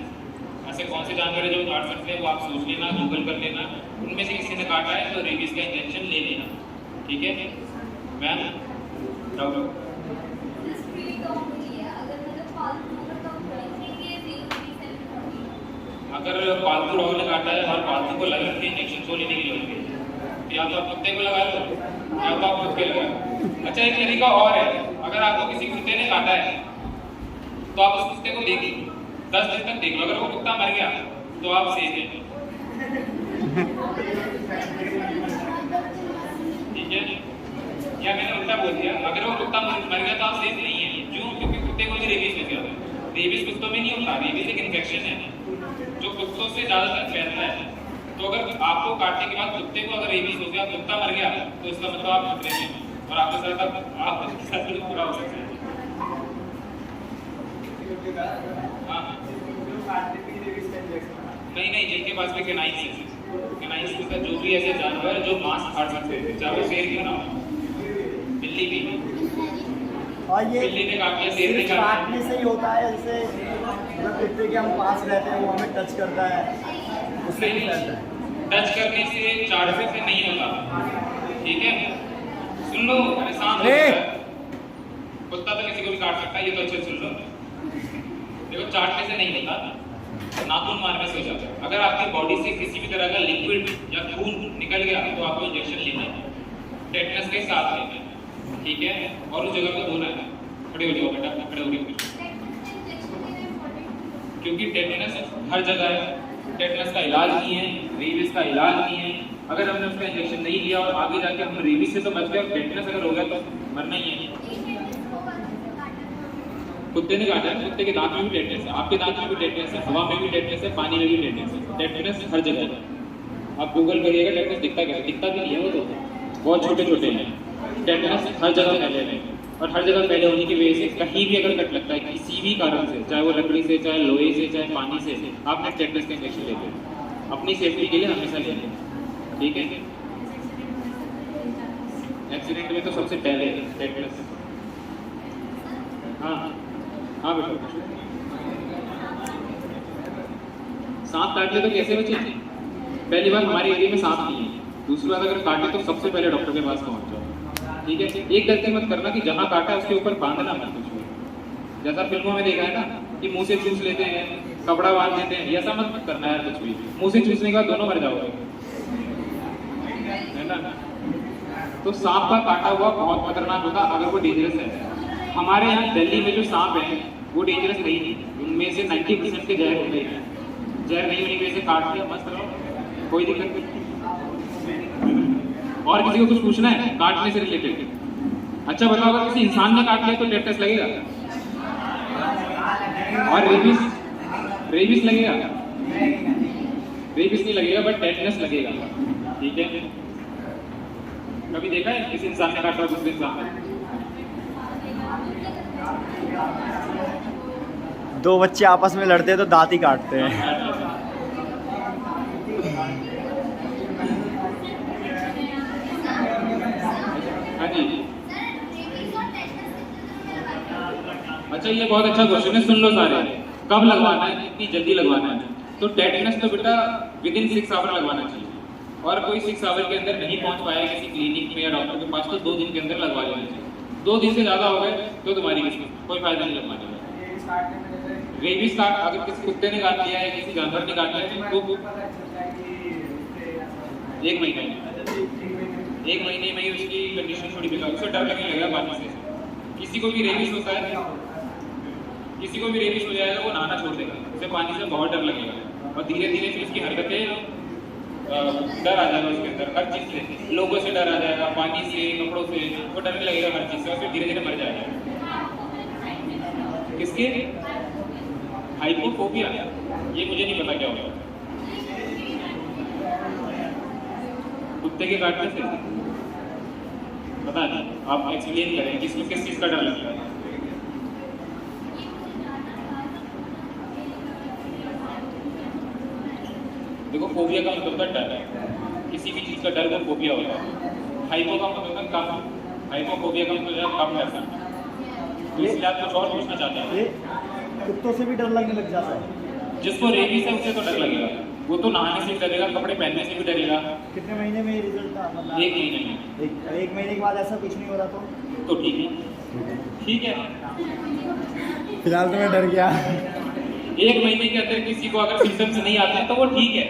ऐसे कौन से जानवर है जो काट सकते हैं वो आप सोच लेना, गूगल कर लेना, उनमें से किसी ने काटा है तो रेबीज का इंजेक्शन ले लेना, ठीक है मैम। डॉक्टर अगर पालतू डॉग ने काटा है और पालतू को लगा के इंजेक्शन को लेने के लिए होंगे, या तो आप कुत्ते को लगा लो या तो आप खुद के लगा। अच्छा एक तरीका और है, अगर आपको किसी कुत्ते ने काटा है तो आप उस कुत्ते को देख 10 दिन तक देख लो, अगर वो कुत्ता मर गया तो आप सेफ हैं, ठीक है। या मैंने उल्टा बोल दिया, अगर वो कुत्ता मर गया तो आप सेफ नहीं है। क्यों? क्योंकि कुत्ते को भी रेबीज हो गया। रेबीज कुत्तों में नहीं होता, रेबीज एक इन्फेक्शन है जो कुत्तों से ज्यादातर फैलता है। तो अगर आपको काटने के बाद कुत्ते को अगर रेबीज हो गया, कुत्ता मर गया, तो इसका मतलब आप खतरे में हैं और आपके साथ पूरा हो सकता है। हाँ नहीं, जिनके पास भी कैनाइन है, जो भी ऐसे जानवर जो मांस काट सकते हैं, चाहे वो शेर क्यों ना हो, बिल्ली भी। और ये बिल्ली ने काट लिया, शेर ने काट काटने से ही होता है, जैसे मतलब कुत्ते के हम पास रहते हैं वो हमें टच करता है, उससे ही फैलता है। टच करने से, चाटने से नहीं होता, ठीक है। सुन लो, मैंने शांत हो गया। कुत्ता तो किसी को भी काट सकता है, ये तो अच्छे सुन लो। देखो चाटने से नहीं होता, नाखून मारने से हो जाता है। अगर आपकी बॉडी से किसी भी तरह का लिक्विड या खून निकल गया तो आपको इंजेक्शन लेना है, टेटनस के साथ लेना है, ठीक है। और उस जगह को धोना है। खड़े हो जाओ बेटा, खड़े हो जाओ, क्योंकि टेटनस हर जगह है। टेटनस का इलाज नहीं है, रेबीज का इलाज नहीं है। अगर हमने उसका इंजेक्शन नहीं लिया और आगे जाके हम रेबीज से तो बच गए, टेटनस अगर हो गया तो मरना ही है। कुत्ते ने काटा है, कुत्ते के दांत में भी टेटनस है, आपके दांत में भी टेटनस है, हवा में भी टेटनस है, पानी में भी टेटनस है। टेटनस हर जगह है। आप गूगल करिएगा टेटनस दिखता कैसे, दिखता भी नहीं है, वो तो बहुत छोटे छोटे हैं। टेटनस हर जगह फैले हुए हैं और हर जगह फैले होने की वजह से कहीं भी अगर कट लगता है किसी भी कारण से, चाहे वो लकड़ी से, चाहे लोहे से, चाहे पानी से, आपने टेटनस का इंजेक्शन लेते हैं। अपनी सेफ्टी के लिए हमेशा लेते हैं, ठीक है। एक्सीडेंट में तो सबसे पहले टेटनस। हाँ बेटा, सांप काट ले तो कैसे बचे? पहली बार हमारे एरिया में सांप नहीं है, दूसरी बात, अगर काटे तो सबसे पहले डॉक्टर के पास पहुंच जाओ, ठीक है। एक गलती मत करना कि जहाँ काटा उसके ऊपर बांधना मत कुछ भी, जैसा फिल्मों में देखा है ना कि मुंह से चूस लेते हैं, कपड़ा बांध देते हैं, ऐसा मत करना है कुछ भी। मुंह से चूसने के बाद दोनों मर जाओगे, है ना। तो सांप का काटा हुआ बहुत खतरनाक होता अगर वो डेंजरस है। हमारे यहाँ दिल्ली में जो सांप है वो डेंजरस नहीं है, उनमें से 90% के जहर होते हैं। जहर नहीं होने की वजह से काट दिया, मस्त रहो, कोई दिक्कत नहीं। और किसी को कुछ पूछना है काटने से रिलेटेड? अच्छा बताओ, अगर किसी इंसान ने काट लिया तो टेटनस लगेगा? और रेबिस लगेगा? रेबिस नहीं लगेगा, बट टेटनस लगेगा, ठीक है। कभी देखा है किसी इंसान ने काटा दूसरे इंसान ने? दो बच्चे आपस में लड़ते हैं तो दांत ही काटते हैं। हाँ जी। अच्छा, ये बहुत अच्छा क्वेश्चन है, सुन लो सारे। कब लगवाना है, कितनी जल्दी लगवाना है? तो टेटनस तो बेटा विदिन 6 आवर लगवाना चाहिए, और कोई 6 आवर के अंदर नहीं पहुंच पाया किसी क्लिनिक में या डॉक्टर के पास तो 2 दिन के अंदर लगवा लेना चाहिए। 2 दिन से ज़्यादा हो गए तो तुम्हारी किस्मत, कोई फायदा नहीं लगवाने का। रेबीज काट अगर किसी कुत्ते ने काट लिया है, किसी जानवर ने काट लिया है तो 1 महीने में ही उसकी कंडीशन थोड़ी बिगड़, उससे डर लगने लगेगा पानी से। किसी को भी रेबीज होता है, किसी को भी रेबीज हो जाएगा वो नहाना छोड़ देगा, उसे पानी से बहुत डर लगेगा, और धीरे धीरे फिर उसकी हरकतें डर आ जाएगा उसके अंदर, हर चीज़ से, लोगों से डर आ जाएगा, पानी से, कपड़ों से, वो डरने लगेगा हर चीज़ से, और फिर धीरे धीरे मर जाएगा। किसके? हाइपोफोबिया, ये मुझे नहीं पता क्या होगा। कुत्ते के काटने से पता नहीं, आप एक्सप्लेन करें किसको किस चीज़ का डर लगता है? देखो, फोबिया का मतलब होता है डर, किसी भी चीज़ का डर को फोबिया होता है। हाइपो का मतलब होता है कम, हाइपोफोबिया का मतलब है कम ऐसा। तो इसलिए आप कुछ और पूछना चाहते हैं? कुत्तों से भी डर लगने लग जाता है? जिसको रेबीज है उसे तो डर लगेगा, वो तो नहाने से भी डरेगा, कपड़े पहनने से भी डरेगा। कितने महीने में ये रिजल्ट था? मतलब 1 महीने में। एक महीने के बाद ऐसा कुछ नहीं हो रहा तो ठीक है, ठीक है। फिलहाल तो मैं डर गया। 1 महीने के अंदर किसी को अगर सिम्टम्स नहीं आते हैं तो वो ठीक है,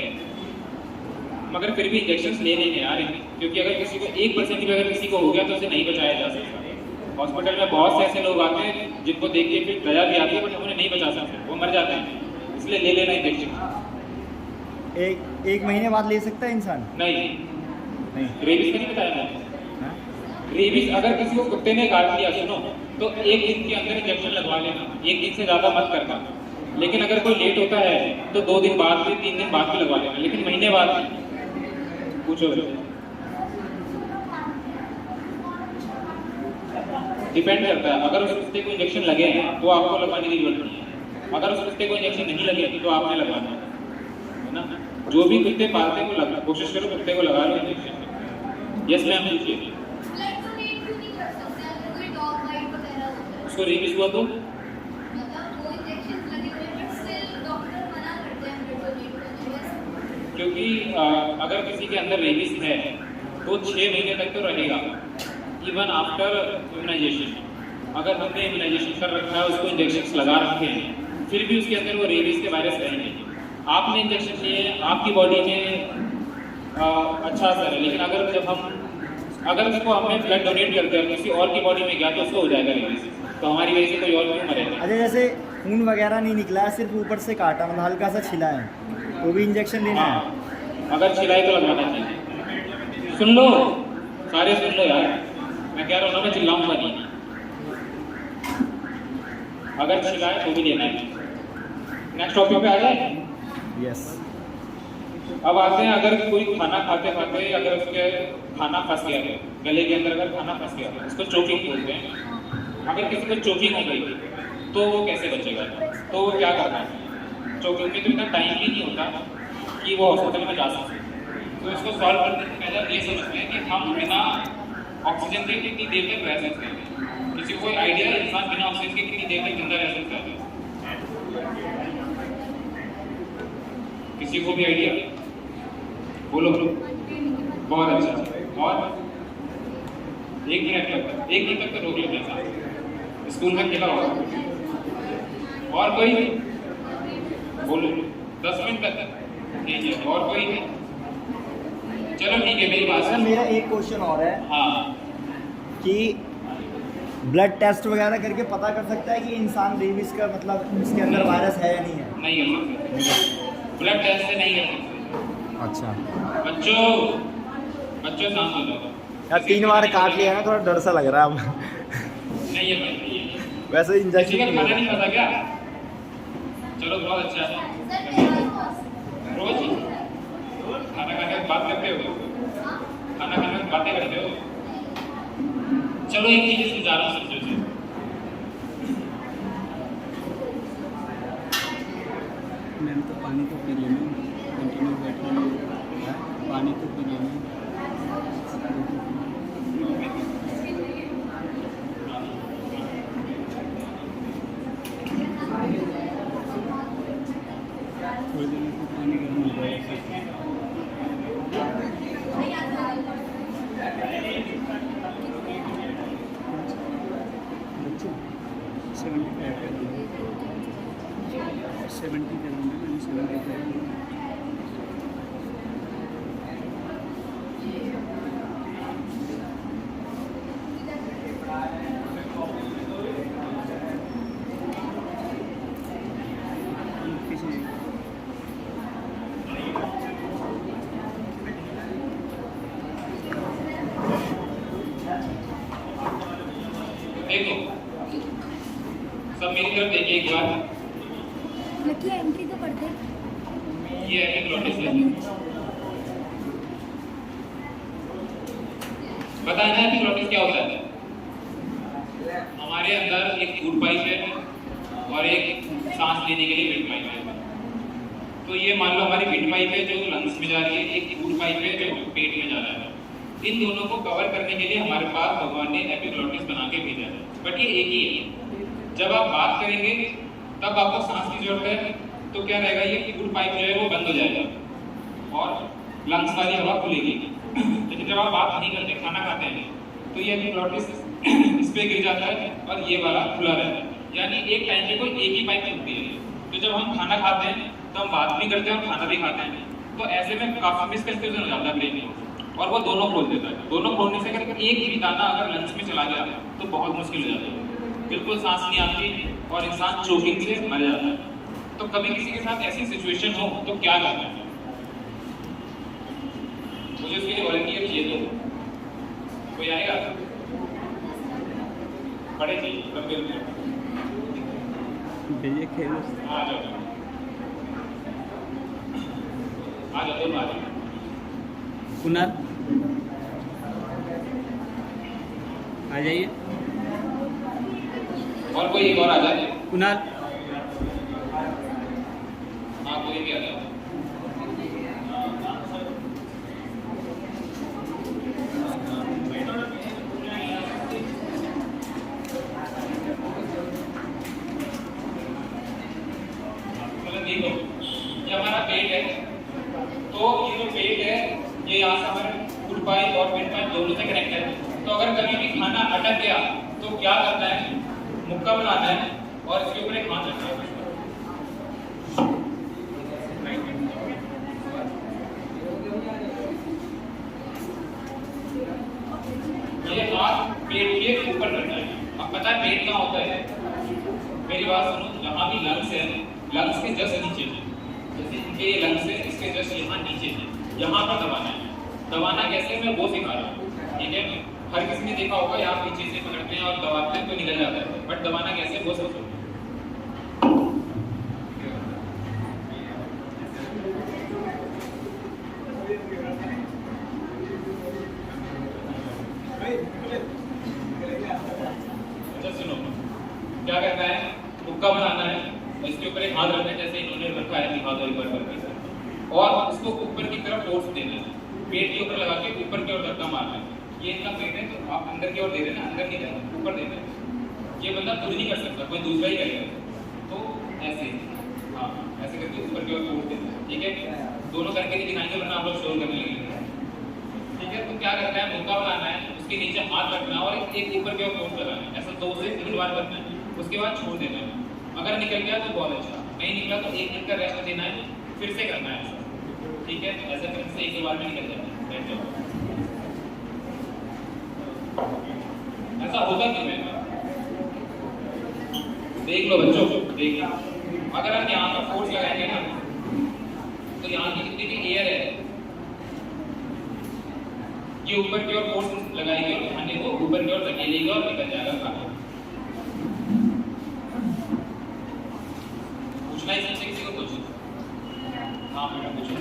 मगर फिर भी इंजेक्शन ले लेंगे यार, क्योंकि अगर किसी को 1% भी अगर किसी को हो गया तो उसे नहीं बचाया जा सकता। हॉस्पिटल में बहुत से ऐसे लोग आते हैं जिनको देख के फिर दया भी आती है, बट उन्हें नहीं बचा सकते, वो मर जाते हैं, इसलिए ले लेना इंजेक्शन। एक महीने बाद ले सकता है इंसान? नहीं, रेबीज का नहीं बताया मैंने। हाँ? रेबीज अगर किसी को कुत्ते ने काट लिया, सुनो, तो 1 दिन के अंदर इंजेक्शन लगवा लेना, 1 दिन से ज़्यादा मत करना। लेकिन अगर कोई लेट होता है तो 2 दिन बाद भी, 3 दिन बाद भी लगवा लेना, लेकिन महीने बाद नहीं। पूछो, डिपेंड करता है। अगर उस कुत्ते को इंजेक्शन लगे हैं तो आपको लगवाने की जरूरत नहीं है, अगर उस कुत्ते को इंजेक्शन नहीं लगे तो आपने लगवाना है ना। जो भी कुत्ते पालते हैं वो कोशिश करो कुत्ते को लगा लो इंजेक्शन। यस मैम, पूछिए। उसको रेबीज हुआ तो क्योंकि अगर किसी के अंदर रेबीज है तो 6 महीने तक तो रहेगा, इवन आफ्टर इम्यूनाइजेशन। अगर हमने इम्यूनाइजेशन कर रखा है, उसको इंजेक्शन लगा रखे हैं, फिर भी उसके अंदर वो रेबीज के वायरस रहेंगे। आपने इंजेक्शन लिए, आपकी बॉडी में अच्छा असर है, लेकिन अगर उसको हमें ब्लड डोनेट करते हैं, किसी और की बॉडी में गया तो उसको हो जाएगा रेबीज, तो हमारी वजह से कोई और क्यों मरेगा। अच्छा, जैसे खून वगैरह नहीं निकला है, सिर्फ ऊपर से काटा, मतलब हल्का सा छिला है, वो भी इंजेक्शन लेना है? अगर छिलाई तो लगवाना चाहिए। सुन लो सारे, सुन लो यार, मैं कह रहा हूँ ना, मैं चिल्लाऊंगा नहीं। अगर छिलाए तो भी लेना है। नेक्स्ट टॉपिक पे आ जाए। यस। अब आते हैं, अगर कोई खाना खाते खाते अगर उसके खाना फंस गया है, गले के अंदर अगर खाना फंस गया है, इसको चोकिंग बोलते हैं। अगर किसी को चोकिंग हो गई तो वो कैसे बचेगा? तो वो क्या करना है? चोकिंग में तो इतना टाइम भी नहीं होता कि वो हॉस्पिटल में जा सके। तो इसको सॉल्व करने से पहले ये समझते हैं कि हम बिना ऑक्सीजन के कितनी देर तक रह सकते हैं। किसी को कोई आइडिया है इंसान बिना ऑक्सीजन के कितनी देर तक जिंदा रह सकता है? किसी को भी आइडिया? बोलो। बहुत अच्छा। और 1 मिनट तक तो रोक लेते हैं साहब, स्कूल में खेला होगा। और कोई बोलो 10 मिनट तक ठीक है। और कोई है? चलो ठीक है, मेरी बात सर सुनो। मेरा एक क्वेश्चन और है हाँ, कि ब्लड टेस्ट वगैरह करके पता कर सकता है कि इंसान रेबीज का मतलब इसके अंदर वायरस है या नहीं है? नहीं कर सकते, ब्लड टेस्ट से नहीं कर सकते। अच्छा बच्चों शांत हो जाओ। यार 3 बार काट लिया है ना, थोड़ा डर सा लग रहा है अब। नहीं है भाई, नहीं है। वैसे किसी का इंजेक्शन खाना नहीं खाता क्या? चलो बहुत अच्छा है। रोज खाना खाने के बात करते हो, खाना खाने में बातें करते हो। चलो एक चीज समझा रहा हूँ समझो से। मैम तो पानी तो पी लेना, कंटिन्यू बैठना, पानी तो पी लेना। थोड़ी देर में पानी गर्म हो जाएगा। बच्चों 75 कर दो, 70 कर दूँगा, मैंने 75 किया। देखो सब मेरी तरफ देखिए एक बार। लकी एंट्री तो कर दे। ये एपिग्लॉटिस है, बताना है एपिग्लॉटिस क्या होता है? हमारे अंदर एक फूड पाइप है और एक सांस लेने के लिए विंड पाइप है। तो ये मान लो हमारी विंड पाइप है जो लंग्स में जा रही है, एक फूड पाइप है जो पेट में जा रहा है। इन दोनों को कवर करने के लिए हमारे पास भगवान ने एपिग्लॉटिस बना के भेजा है, बट ये एक ही है। जब आप बात करेंगे तब आपको सांस की जरूरत है, तो क्या रहेगा, ये फूड पाइप जो है वो बंद हो जाएगा और लंग्स वाली हवा खुलेगी। लेकिन जब आप बात नहीं करते, खाना खाते हैं, तो ये एपिग्लॉटिस इस पे गिर जाता है और ये वाला खुला रहता है। यानी एक टाइम पे कोई एक ही पाइप चलती है। तो जब हम खाना खाते हैं तो हम बात भी करते हैं और खाना भी खाते हैं। तो ऐसे में काफी मिसकंसेप्शन हो जाता है ब्रेन में, और वो दोनों खोल देता है। दोनों खोलने से अगर एक भी दाना अगर लंग्स में चला गया तो बहुत मुश्किल हो जाता है, बिल्कुल सांस नहीं आती और इंसान चोकिंग से मर जाता है। तो कभी किसी के साथ ऐसी सिचुएशन हो तो क्या करना है? मुझे उसके लिए वॉलंटियर चाहिए। तो कोई आएगा? बड़े चाहिए, लंबे लंबे। भैया खेलो। आ जाओ दोनों आ जाओ। कुनाल आ जाइए। और कोई एक और आ जाए। कुनाल हाँ कोई भी आ जाए। देखो ये हमारा पेट है, तो ये जो पेट है ये यहाँ से हमारे फूड पाइप और पेट पाइप दोनों से कनेक्ट है। तो अगर कभी भी खाना अटक गया तो क्या करना है, मुक्का बनाना है और इसके ऊपर एक हाथ रखना है। ये हाथ पेट के ऊपर रखना है। अब पता है पेट कहाँ होता है? मेरी बात सुनो, जहाँ भी लंग्स है, लंग्स के जस्ट नीचे है। जैसे इनके ये लंग्स है, इसके जस्ट यहाँ नीचे है, यहाँ पर दबाना है। दबाना कैसे, मैं वो सिखा रहा हूँ, ठीक है? हर किसी ने देखा होगा, यहाँ पीछे से पकड़ते हैं और दबाते हैं तो निकल जाता है, बट दबाना कैसे वो समझो। अच्छा सुनो, क्या करना है, हुक्का बनाना है, इसके ऊपर एक हाथ रखना है जैसे इन्होंने रखा है, हाथ और ऊपर करके, और उसको ऊपर की तरफ फोर्स देना है, पेट के ऊपर लगा के ऊपर की ओर धक्का मारना है। ये इतना पेट है तो आप अंदर की ओर दे देना, अंदर नहीं देना, ऊपर देना है। ये बंदा खुद नहीं कर सकता, कोई दूसरा ही करेगा। तो ऐसे, हाँ ऐसे करके ऊपर की ओर फोर्स देना है, ठीक है? दोनों करके नहीं दिखाएंगे वरना आप लोग शोर करने लगेंगे। ठीक है, तो क्या करना है, मुक्का बनाना है, उसके नीचे हाथ रखना है और एक ऊपर की ओर फोर्स लगाना है, ऐसा 2 से 3 बार करना है, उसके बाद छोड़ देना है। अगर निकल गया तो बहुत अच्छा, नहीं निकला तो 1 मिनट का रेस्ट देना है, फिर से करना है ऐसा, ठीक है। ऐसे फिर से 1 बार में निकल जाता है, बैठ जाओ। ऐसा होता क्यों है? देख लो बच्चों, देख लो, अगर आप यहाँ पर फोर्स लगाएंगे ना तो यहाँ की जितनी भी एयर है ये ऊपर की ओर फोर्स लगाएगी और खाने को ऊपर की ओर धकेलेगी और निकल जाएगा खाना। पूछना ही समझे किसी को कुछ? हाँ बेटा पूछो।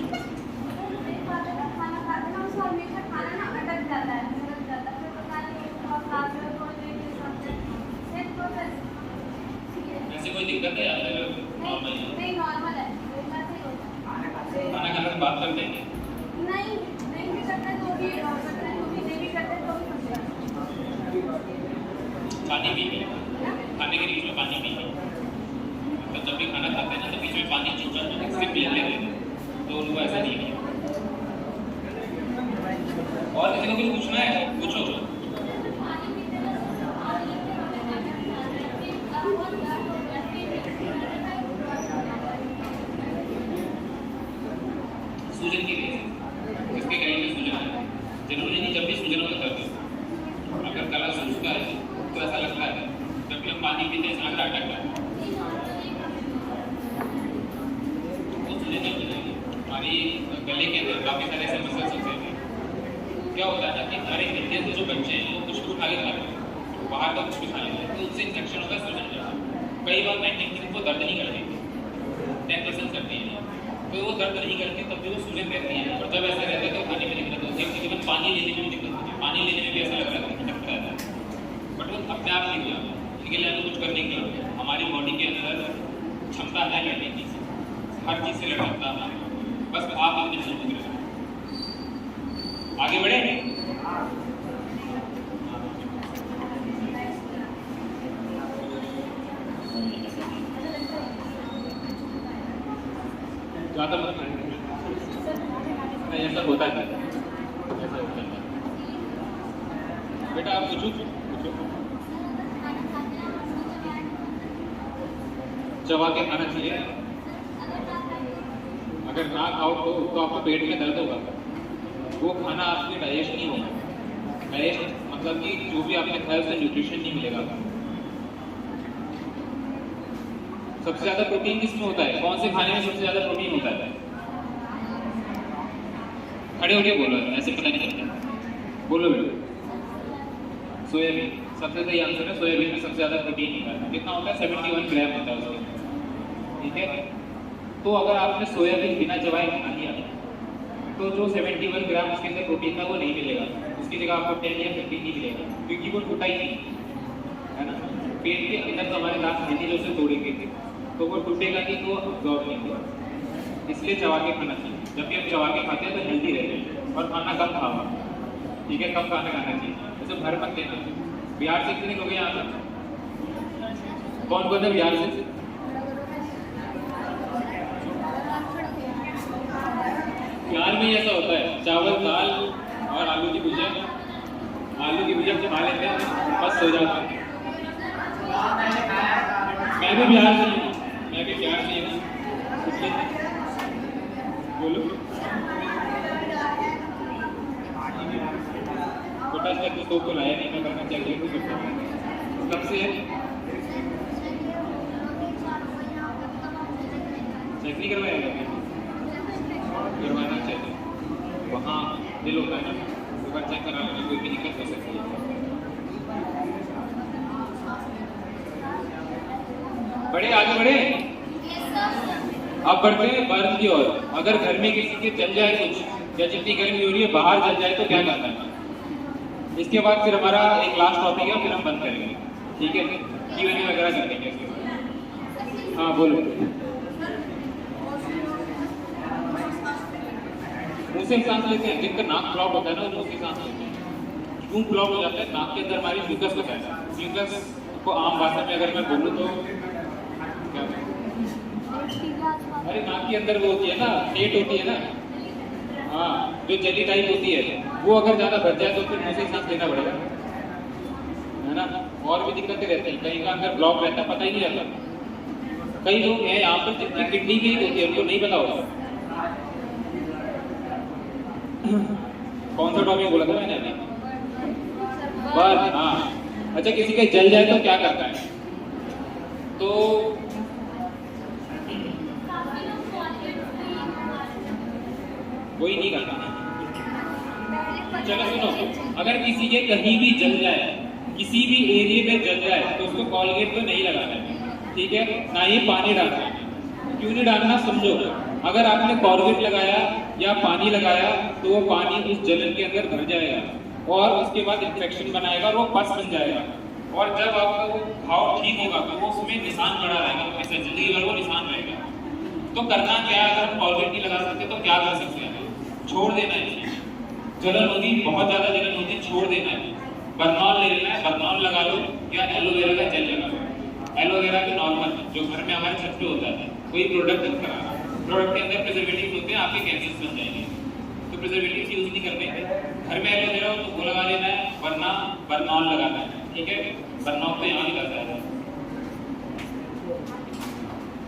ऐसे कोई दिक्कत है या फिर नॉर्मल है? नहीं नॉर्मल है। खाना खाने में बात करते हैं? नहीं भी करते तो भी नहीं भी करते तो भी पानी पी खाने के बीच में पानी पी तो जब भी खाना खाते हैं ना तो बीच में पानी चूचा सिर्फ ले लेते हैं, तो उनको ऐसा नहीं है। और किसी को कुछ पूछना है पूछो। सूजन की वजह इसके कहीं में सूजन है, जरूरी नहीं जब भी सूजन होता है, अगर गला सूजता है तो ऐसा लगता है जब भी हम पानी पीते हैं सांस अटकता है, वो सूजन नहीं हो जाएगी। हमारी गले के अंदर काफ़ी सारे ऐसे मसल्स होते हैं। क्या होता है ना कि हमारे इंडिया के जो बच्चे हैं वो कुछ भी खा लेते हैं, बाहर का कुछ भी खा लेते हैं तो उससे इन्फेक्शन होता है, सूजन होता है। कई बार 90% वो दर्द नहीं करती, 10% करती है, तो वो दर्द नहीं करती तब भी वो सूजन रहती है। और जब ऐसा रहता है तो खाने में दिक्कत होती है, तकरीबन पानी लेने में भी दिक्कत होती है, पानी लेने में भी ऐसा लग रहा है खटकता रहता है, बट वो अपने आप नहीं हो जाता। इसके लिए हमें कुछ करने की जरूरत है। हमारी बॉडी के अंदर क्षमता है लड़ने की, हर चीज़ से लड़ सकता है, बस आप अपने शुरू करें। आगे बढ़े। ज़्यादा मत नहीं, ऐसा होता है, ऐसा होता है। बेटा आप पूछो। चबा के खाना चाहिए, अगर ना खाओ तो आपको पेट में दर्द होगा, वो खाना आपके डाइजेस्ट नहीं होगा। डाइजेस्ट मतलब कि जो भी आपने खाया उससे न्यूट्रिशन नहीं मिलेगा। सबसे ज़्यादा प्रोटीन किसमें होता है? कौन से खाने में सबसे ज़्यादा प्रोटीन होता है? खड़े होके बोलो, ऐसे पता नहीं चलता, बोलो बेटा। सोयाबीन सबसे सही आंसर है, सोयाबीन में सबसे ज़्यादा प्रोटीन होता है। कितना होता है? 71 ग्राम होता है उसमें, ठीक है। तो अगर आपने सोयाबीन बिना चबाए खा लिया तो जो 71 ग्राम उसके अंदर प्रोटीन था वो नहीं मिलेगा, उसकी जगह आपको 10 या 15 ही मिलेगा, क्योंकि वो टूटा ही नहीं है ना। पेट के अंदर तो हमारे दांत हैं जो उसे तोड़ेंगे थे, तो वो टूटेगा नहीं, तो अब्जॉर्ब नहीं होगा। इसलिए चबा के खाना चाहिए। जब भी हम चबा के खाते हैं तो हेल्दी रहते हैं, और खाना कम खाओ, ठीक है, कम खाना खाना चाहिए। जैसे भर मत देना। बिहार से कितने लोग हैं यहाँ पर? कौन कौन है बिहार से? बिहार में ऐसा होता है, चावल दाल और आलू की भुजिया खा लेते हैं, बस सो जाते हैं। मैं भी बिहार से हूँ, बोलो बेटा। तो को लाया नहीं, मैं करना चाहिए कुछ कब से चेक नहीं करवाएगा, करवाना चाहिए। वहाँ दिल होता है ना, एक बार चेक कराने में कोई भी दिक्कत हो सकती है। बड़े आगे बढ़े। अब बढ़ते हैं बर्न की ओर। अगर घर में किसी के चल जाए कुछ, या जितनी गर्मी हो रही है बाहर चल जाए तो क्या करना है? इसके बाद फिर हमारा एक लास्ट टॉपिक है, फिर हम बंद करेंगे, ठीक है। Q&A वगैरह करेंगे इसके बाद। हाँ बोलो। मुँह से सांस लेते हैं, जिनका नाक ब्लॉक होता है ना, मुँह से सांस लेते हैं। क्यों ब्लॉक हो जाता है? नाक के अंदर हमारी म्यूकस होता है। म्यूकस को आम भाषा में अगर मैं बोलूँ तो क्या, अरे नाक के अंदर वो होती है ना, टेट होती है ना, हाँ, जो जेली टाइप होती है वो अगर ज़्यादा बढ़ जाए तो फिर मुंह से सांस लेना पड़ेगा, है ना। और भी दिक्कतें रहती हैं, कहीं का अंदर ब्लॉक रहता है, पता ही नहीं रहता। कई लोग हैं यहाँ पर जितनी किडनी भी होती है उनको नहीं पता होता। कौन सा टॉपिक बोला था मैंने अभी? बस हाँ। अच्छा, किसी का जल जाए तो क्या करता है? तो कोई नहीं करता। चलो सुनो, अगर किसी के कहीं भी जल जाए, किसी भी एरिया में जल जाए तो उसको कॉलगेट तो नहीं लगाना है, ठीक है, ना ही पानी डालना है। क्यों नहीं डालना समझो। अगर आपने कॉलगेट लगाया या पानी लगाया तो वो पानी उस जलन के अंदर भर जाएगा और उसके बाद इन्फेक्शन बनाएगा और वो पस बन जाएगा। और जब आपका वो घाव ठीक होगा तो वो उसमें निशान पड़ा रहेगा, ऐसे जिंदगी भर वो निशान रहेगा। तो करना क्या है, अगर हम कॉलगेट नहीं लगा सकते तो क्या कर सकते हैं? छोड़ देना है। जलन होगी, बहुत ज्यादा जलन होगी, छोड़ देना है। बरनॉल ले लेना है, बरनॉल लगा लो या एलोवेरा का जेल लगा लो। एलोवेरा के नॉर्मल जो घर में हमारे छत पे होता है, कोई प्रोडक्ट मत कराना। प्रोडक्ट के अंदर प्रिजर्वेटिव होते हैं, आपके कैंसर बन जाएंगे, तो प्रिजर्वेटिव यूज नहीं करने। घर में एलोवेरा हो तो वो लगा लेना है, वरना बरनॉल लगाना है, ठीक है। बरनॉल तो यहाँ भी लगा है।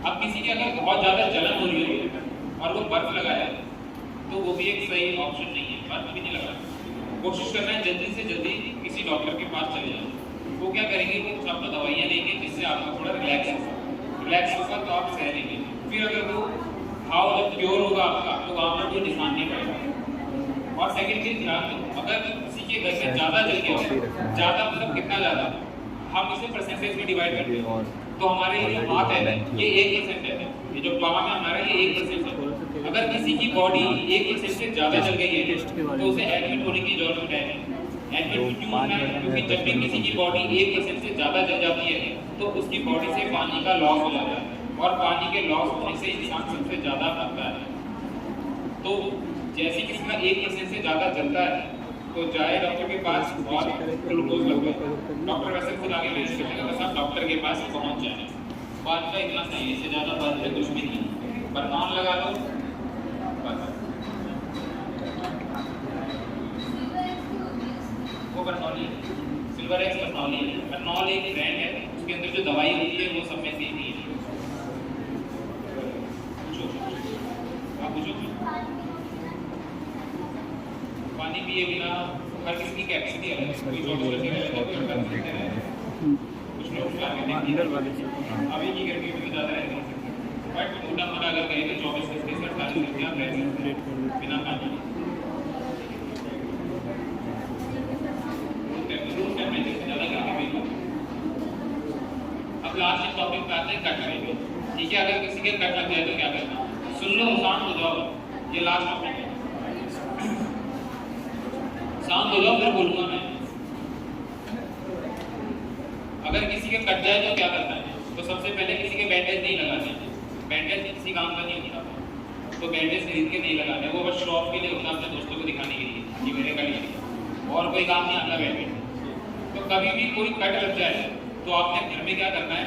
अब किसी की अगर बहुत ज्यादा जलन हो रही है और वो बर्फ लगाया तो वो भी एक सही ऑप्शन नहीं है, बर्फ भी नहीं लगाना। कोशिश करना है जल्दी से जल्दी किसी डॉक्टर के पास चले जाए। वो क्या करेंगे, वो कुछ आपको दवाइयाँ देंगे जिससे आपको थोड़ा रिलैक्स होगा तो आप सह लेंगे। फिर अगर वो घाव जब क्योर होगा आपका तो वहाँ पर कोई निशान नहीं पड़ेगा। और सेकेंड चीज ध्यान दो, अगर किसी के घर में ज़्यादा जल गया, ज़्यादा मतलब कितना ज़्यादा, हम इसे परसेंटेज में डिवाइड करते हैं। तो हमारे ये जो हाथ है ये 1% है, ये जो पाम है हमारा ये 1% है। अगर किसी की बॉडी 1% से ज़्यादा जल गई है तो उसे एडमिट होने की जरूरत है। एडमिट क्यों होना है? क्योंकि जब भी किसी की बॉडी 1% से ज़्यादा जल जाती है तो उसकी बॉडी से पानी का लॉस हो जाता है और पानी के लॉस होने से इंसान सबसे ज़्यादा मरता है। तो जैसे किसी का 1% से ज़्यादा जलता है तो जाए डॉक्टर के पास और ग्लूकोज लगवाए। डॉक्टर वैसे खुद आगे मैनेज करेगा, बस आप डॉक्टर के पास पहुंच जाए। बात का इतना सही है, इससे ज़्यादा बात है कुछ भी नहीं। बरनॉल लगा लो बस। वो बरनॉली सिल्वर एक्स बरनॉली है। बरनॉल एक ब्रांड है, उसके अंदर जो दवाई होती है वो सब में से ही है। आप पूछो। पानी पिए बिना हर किसी की कैपेसिटी अलग है, कोई 24 घंटे रहता है, कोई 48 घंटे रहता है। कुछ लोग अभी की करके भी ज़्यादा रह नहीं सकते, बट मोटा मोटा अगर कहें तो 24 घंटे से 48 घंटे आप रह सकते हैं बिना पानी। रूम टेम्परेचर से ज़्यादा करके भी। अब लास्ट टॉपिक पे आते हैं कट करेंगे, ठीक है। अगर किसी के कट लग जाए तो क्या करना? सुन लो, शांत हो जाओ, ये लास्ट टॉपिक है। शांत हो जाओ, फिर बोलूंगा मैं। अगर किसी के कट जाए तो क्या करना है? तो सबसे पहले किसी के बैंडेज नहीं लगाने हैं। बैंडेज किसी काम का नहीं होता, तो बैंडेज खरीद के नहीं लगाने, वो बस शॉप के लिए होता है, अपने दोस्तों को दिखाने के लिए कि मेरे का लिए, और कोई काम नहीं आता बैंडेज। तो कभी भी कोई कट लग जाए तो आपने घर में क्या करना है?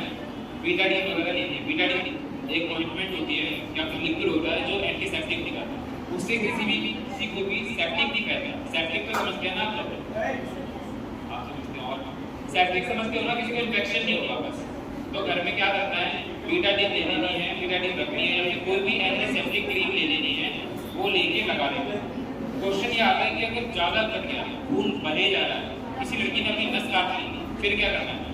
बीटाडीन वगैरह लीजिए। बीटाडीन एक ऑइंटमेंट होती है या फिर लिक्विड होता है जो एंटीसेप्टिक दिखाता है, उससे किसी को भी सेप्टिक नहीं कहता। सेप्टिक तो समझते हैं ना आप लोग? आप समझते हो? और सेप्टिक समझते हो ना, किसी को इन्फेक्शन नहीं होगा बस। तो घर में क्या करना है? बीटाडीन ले लेनी है, बीटाडीन रखनी है, या फिर कोई भी एंटीसेप्टिक क्रीम ले लेनी है, वो लेके लगा देना है। क्वेश्चन ये आता है कि अगर ज़्यादा कट गया, खून बहे जा रहा है, किसी लड़की ने अपनी नस काट ली, फिर क्या करना है?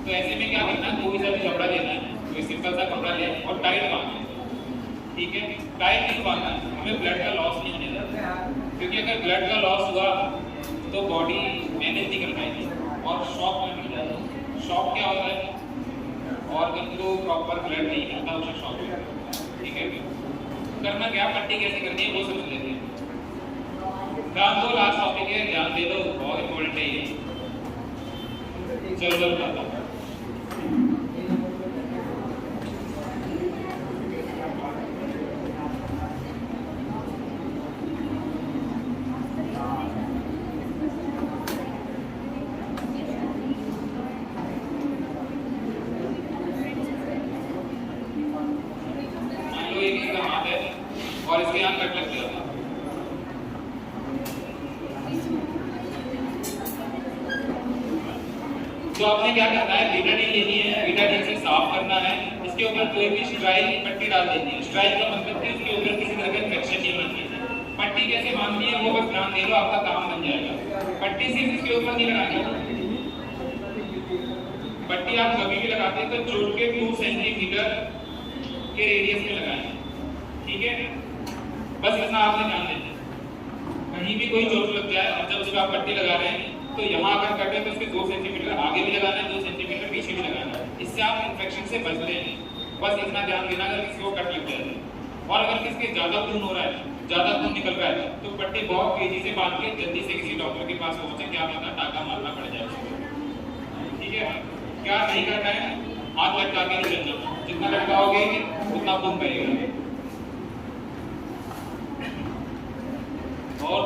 तो ऐसे में क्या करना है? कोई सा भी कपड़ा लेना है, कोई सिंपल सा कपड़ा ले और टाइट बांधना है, ठीक है। टाइट नहीं बांधना है, हमें ब्लड का लॉस नहीं होने देना, क्योंकि अगर ब्लड का लॉस हुआ तो बॉडी मैनेज नहीं कर पाएगी और शॉक में मिल जाएगा। शॉक क्या होता है? ऑर्गन को प्रॉपर ब्लड नहीं मिलता, उसे शॉक होता है, ठीक है। करना क्या? पट्टी कैसे करनी है वो समझ लेते हैं। ध्यान दो, लास्ट टॉपिक है, ध्यान दे दो, बहुत इंपॉर्टेंट है ये। चलो बताता हूँ। और इसके यहाँ कट लग गया तो आपने क्या करना है, बीटाडीन लेनी है, बीटाडीन से साफ करना है, इसके ऊपर कोई भी स्ट्राइल पट्टी डाल देनी है। स्ट्राइल का मतलब कि उसके ऊपर किसी तरह का इन्फेक्शन नहीं बनती है। पट्टी कैसे बांधनी है वो बस ध्यान दे लो, आपका काम बन जाएगा। पट्टी सिर्फ इसके ऊपर नहीं लगानी, पट्टी आप कभी भी लगाते हैं तो चोट के 2 सेंटीमीटर के रेडियस में लगाएं, ठीक है। बस इतना आपने ध्यान देना है, कहीं भी कोई चोट लग जाए और जब उसमें आप पट्टी लगा रहे हैं तो यहाँ अगर कटे तो उसके 2 सेंटीमीटर आगे भी लगाना है, 2 सेंटीमीटर पीछे भी लगाना है। इससे आप इन्फेक्शन से बचते हैं। बस इतना ध्यान देना, अगर किसी को कट लग जाए और अगर किसी के ज़्यादा खून हो रहा है, ज़्यादा खून निकल रहा है, तो पट्टी बहुत तेजी से बांध के जल्दी से किसी डॉक्टर के पास पहुँचे, क्या पता टाँका मारना पड़ जाए, ठीक है। क्या नहीं करना है, हाथ लटका के नहीं चलना, जितना लटकाओगे उतना खून बहेगा। और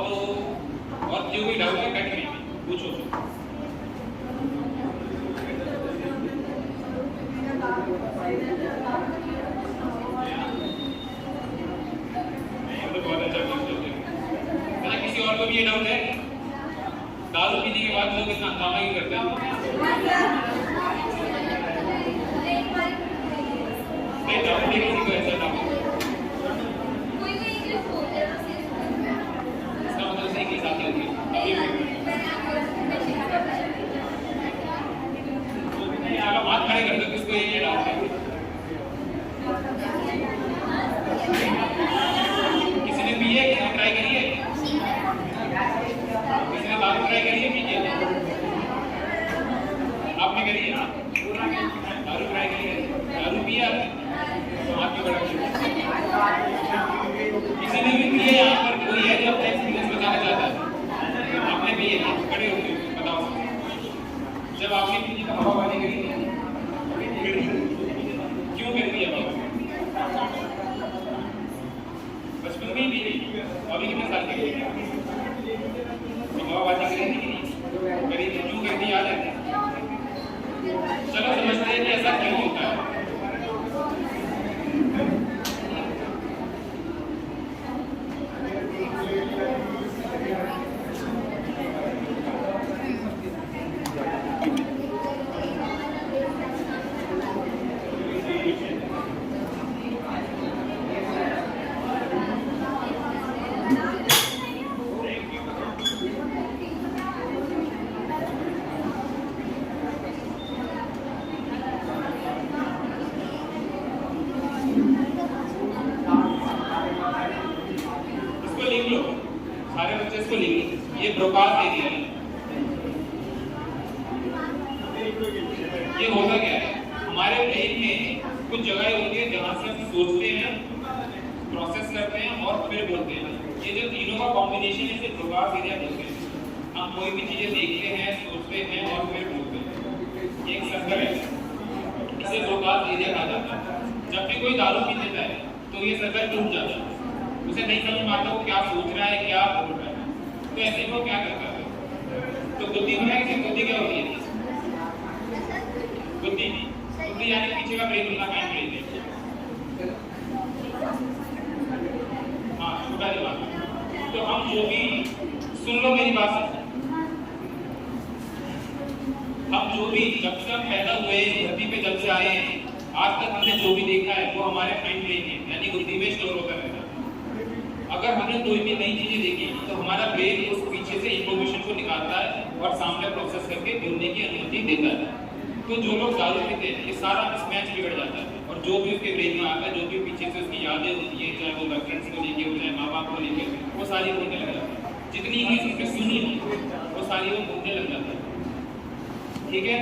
जो भी डाउट है कट में पूछो। बहुत अच्छा क्वेश्चन। किसी और को भी ये डाउट है? दारू पीने के बाद लोग इतना हंगामा ही करते हैं। नहीं डाउट नहीं, किसी को ऐसा डाउट इसका मतलब सही के साथ होगी। आप हाथ खड़े कर दो, किसको ये डाउट है? किसी ने पी है, किसी ने ट्राई करी है, किसी ने दारू ट्राई करी है, पीजिए। आपने करी है ना, दारू ट्राई करी है, दारू पिया तो हाथ भी बढ़ा। किसी ने भी पिए, यहाँ पर कोई है जो अपना एक्सपीरियंस बताना चाहता है? आपने पिए, खड़े होके बताओ। जब आपने पी तो हवाबाजी करी, क्यों करती है बाबा? बचपन में ही पी रही, अभी कितने साल की हवाबाजी करी थी, करी थी, क्यों करती याद है? चलो समझते हैं कि ऐसा क्यों होता है। सारे बच्चे इसको लिख लो, ये ब्रोकास एरिया है। ये होता क्या है, हमारे ब्रेन में कुछ जगह होती है जहाँ से हम सोचते हैं, प्रोसेस करते हैं और फिर बोलते हैं। ये जो तीनों का कॉम्बिनेशन है इसे ब्रोकास एरिया बोलते हैं। हम कोई भी चीजें देखते हैं, सोचते हैं और फिर बोलते हैं। ये एक सर्कल है, इसे ब्रोकास एरिया कहा जाता है। जब भी कोई दारू पी लेता है तो ये सर्कल टूट जाता है, उसे नहीं समझ में आता वो क्या सोच रहा है, क्या बोल रहा है। तो ऐसे में वो क्या करता है, तो बुद्धि बनाए कि बुद्धि क्या होती है? बुद्धि यानी पीछे का ब्रेन होना, माइंड ब्रेन है। हाँ, छोटा दिमाग। तो हम जो भी, सुन लो मेरी बात, हम जो भी जब से हम पैदा हुए, धरती पे जब से आए हैं, आज तक हमने जो भी देखा है वो हमारे माइंड ब्रेन है, यानी बुद्धि में स्टोर होता रहता है। अगर हमने कोई भी नई चीजें देखी तो हमारा ब्रेन उस पीछे से इंफॉर्मेशन को निकालता है और सामने प्रोसेस करके बोलने की अनुमति देता है। तो जो लोग दारू पीते हैं, ये सारा मिसमैच बिगड़ जाता है और जो भी उसके ब्रेन में आता है, जो भी पीछे से उसकी यादें होती है, चाहे वो गर्लफ्रेंड्स को लेके हो, चाहे माँ बाप को लेके, वो सारी बोलने लग जाती है। जितनी ही उसने सुनी वो सारी वो बोलने लग जाता है, ठीक है।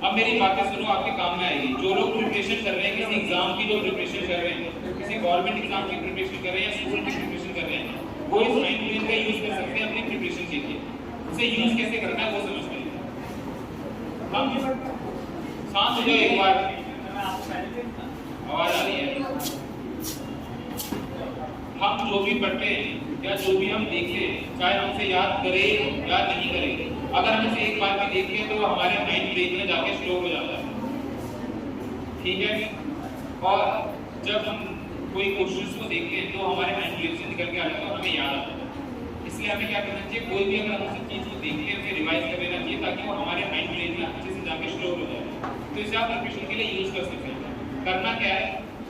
अब मेरी बातें सुनो, आपके काम में आएगी। जो लोग प्रिपरेशन कर रहे हैं, किसी एग्जाम की जो प्रिपरेशन कर रहे हैं, किसी गवर्नमेंट एग्जाम की प्रिपरेशन कर रहे हैं या स्कूल की प्रिपरेशन कर रहे हैं, वो इस माइंड ब्रेन का यूज कर सकते हैं अपनी प्रिपरेशन के लिए। उसे यूज कैसे करना है वो समझते हैं। हम सांस लो एक बार, आवाज आ रही है। हम जो भी पढ़ते हैं या जो भी हम देखें, चाहे हमसे याद करें या नहीं करें, अगर हम इसे एक बार भी देखें तो हमारे माइंड ब्रेन में जाके स्टोर हो जाता है, ठीक है। और जब हम कोई क्वेश्चंस को देखते हैं तो हमारे माइंड ब्रेन से निकल के आता है और हमें याद आता है। इससे इसलिए हमें क्या करना चाहिए, कोई भी अगर हम उस चीज़ को देख के उसे रिवाइज कर लेना चाहिए ताकि वो हमारे माइंड ब्रेन में अच्छे से जाके स्टोर हो जाए। तो इसे आप रिविजन के लिए यूज़ कर सकते हैं। करना क्या है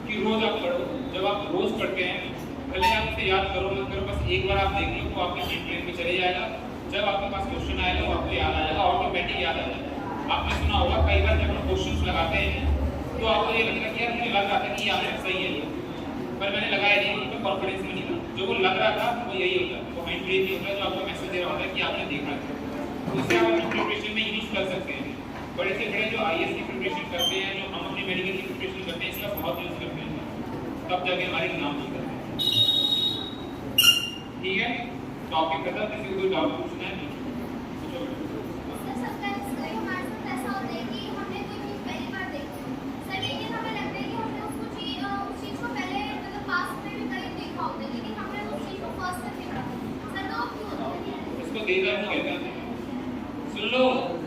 कि रोज़ आप पढ़ो, जब आप रोज़ पढ़ते हैं भले आप उसे याद करो मत करो, बस एक बार आप देख लो तो आपके माइंड ब्रेन में चले जाएगा। जब आपके पास क्वेश्चन आएगा वो आपको याद आ जाएगा, ऑटोमेटिक याद आ जाएगा। आपने सुना होगा कई बार जब हम क्वेश्चन लगाते हैं तो आपको ये लगता है कि यार मुझे लग रहा था कि ये आंसर सही है, पर मैंने लगाया नहीं, उनका कॉन्फिडेंस में नहीं था। जो वो लग रहा था वो यही होता है, वो माइंड ब्रेन नहीं होता जो आपको मैसेज दे रहा होता है कि आपने देखा है। तो इसे आप अपनी प्रिपरेशन में यूज कर सकते हैं। बड़े से बड़े जो IAS की प्रिपरेशन करते हैं, जो हम अपनी मेडिकल की प्रिपरेशन करते हैं, इसका बहुत यूज करते हैं, तब जाके हमारे एग्जाम नहीं करते। ठीक है, टॉपिक खत्म। किसी को कोई डाउट पूछना है पूछो। सर समटाइम्स कई हमारे साथ ऐसा होता है कि हमने कोई चीज़ पहली बार देखी सर, लेकिन हमें लगता है कि हमने उस चीज़ को पहले मतलब पास्ट में भी कहीं देखा होता है, लेकिन हमने उस चीज़ को फर्स्ट टाइम देखा सर, तो क्यों होता है? इसको देदर तो कहते हैं। सुन लो,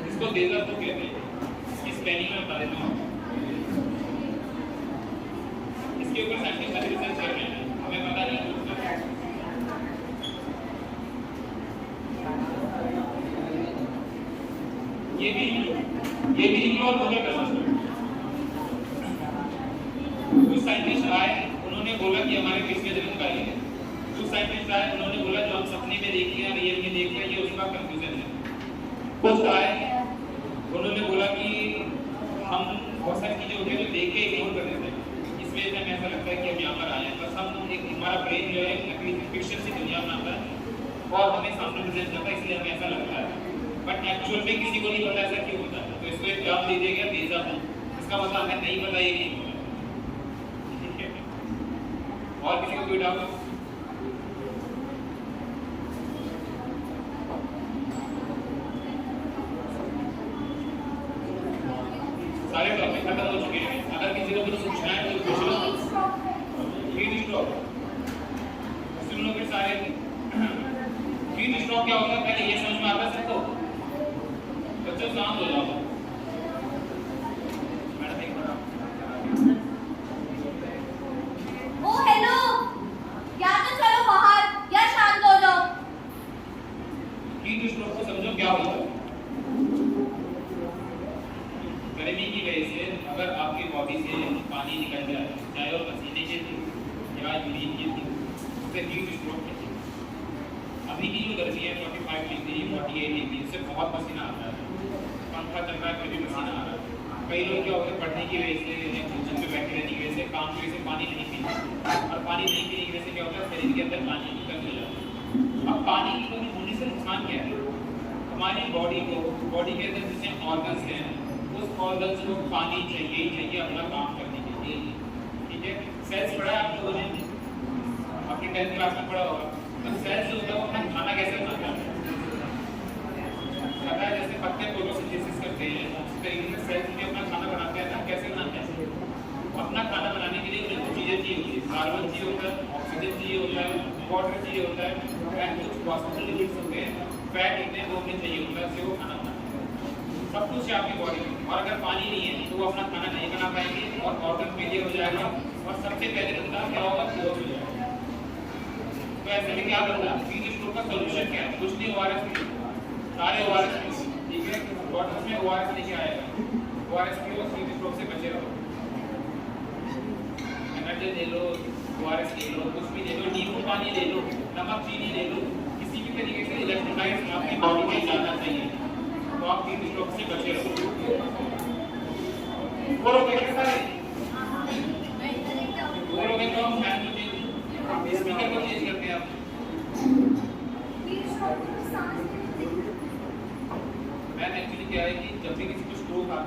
इसको देदर तो कहते हैं। इसकी स्पेलिंग में बता देता हूँ। इसके ऊपर साइंटिस्ट अभी रिसर्च कर रहे हैं, हमें पता नहीं कुछ। ये भी इग्नोर हो गया। कुछ साइंटिस्ट आए, उन्होंने बोला कि हमारे पिछले जन्म का ये है। कुछ साइंटिस्ट आए, उन्होंने बोला जो हम सपने में देख लिया रियल में देख लिया ये उसका कंफ्यूजन है। कुछ आए, उन्होंने बोला कि हम बहुत सारी चीजें होती है जो देख के इग्नोर कर देते हैं, इस वजह से हमें ऐसा लगता है कि हम यहाँ पर आए हैं। बस हम एक हमारा ब्रेन जो है नकली फिक्शन सी दुनिया में आता है और हमें सामने प्रेजेंट करता है, इसलिए हमें ऐसा लगता है। बट एक्चुअल में किसी को नहीं पता ऐसा क्यों होता है। तो इसको एक जवाब दे दिया गया बेजा हूँ, इसका मतलब हमें नहीं पता ये नहीं होता। ठीक है, और किसी को कोई डाउट? सारे टॉपिक खत्म हो चुके हैं। अगर किसी को कुछ पूछना है तो पूछ लो। हीट स्ट्रोक सुन लो फिर सारे। हीट स्ट्रोक क्या होता है पहले ये समझ में आता है सबको? बच्चों शांत हो जाओ। मैडम एक बार ओ हेलो, या तो चलो बाहर या शांत हो जाओ। हीट स्ट्रोक को समझो क्या होता है। गर्मी की वजह से अगर आपकी बॉडी से पानी निकल जाए, चाहे वो पसीने के थ्रू या यूरिन के थ्रू, उसे हीट स्ट्रोक कहते हैं। अभी की जो गर्मी है 45 डिग्री 48 डिग्री, उससे बहुत पसीना आता है, पंखा चल रहा है फिर भी पसीना आ रहा है। कई लोग क्या होता है पढ़ने की वजह से या किचन में बैठे रहने की वजह से, काम की वजह से पानी नहीं पीते, और पानी नहीं पीने की वजह से क्या होता है शरीर के अंदर पानी की कमी हो जाती है। अब पानी की कमी होने से नुकसान क्या है? हमारी बॉडी के अंदर जितने ऑर्गन्स हैं उस ऑर्गन्स को पानी चाहिए ही चाहिए अपना काम करने के लिए। ठीक है, सेल्स पढ़ा है आप लोगों ने, आपने 10th क्लास में पढ़ा होगा। तो सेल्स जो होता है वो अपना खाना कैसे बनाता है? पता है, जैसे पत्ते फोटोसिंथेसिस करते हैं उस तरीके से सेल्स भी अपना खाना बनाते हैं ना। कैसे बनाते हैं? अपना खाना बनाने के लिए उन्हें कुछ चीज़ें चाहिए होती है। कार्बन चाहिए होता है, ऑक्सीजन चाहिए होता है, वाटर चाहिए होता है, एंड कुछ फॉस्फोलिपिड्स होते हैं, फैट होते हैं, वो उन्हें चाहिए होता है, उससे वो खाना बनाते हैं। सब कुछ है आपकी बॉडी में, और अगर पानी नहीं है तो वो अपना खाना नहीं बना पाएंगे और ऑर्गन फेलियर हो जाएगा, और सबसे पहले बंदा क्या होगा? बेहोश हो जाएगा। तो ऐसे में क्या करना है? हीट स्ट्रोक का सोल्यूशन क्या है? कुछ नहीं, ORS सारे ORS, ठीक है, वाटर में ORS लेके आएगा। ORS P low, heat stroke से बचे रहो। एनर्जी ले लो, ORS ले लो, कुछ भी ले लो, नींबू पानी ले लो, नमक चीनी ले लो, किसी भी तरीके से इलेक्ट्रोलाइट्स आपकी बॉडी में जाना चाहिए, तो आप हीट स्ट्रोक से बचे रहो। वो लोग कैसे सारे वो लोग हैं जो हम फैन को स्पीकर को चेंज करते हैं। आप मैं एक्चुअली क्या है कि जब भी किसी को स्ट्रोक आता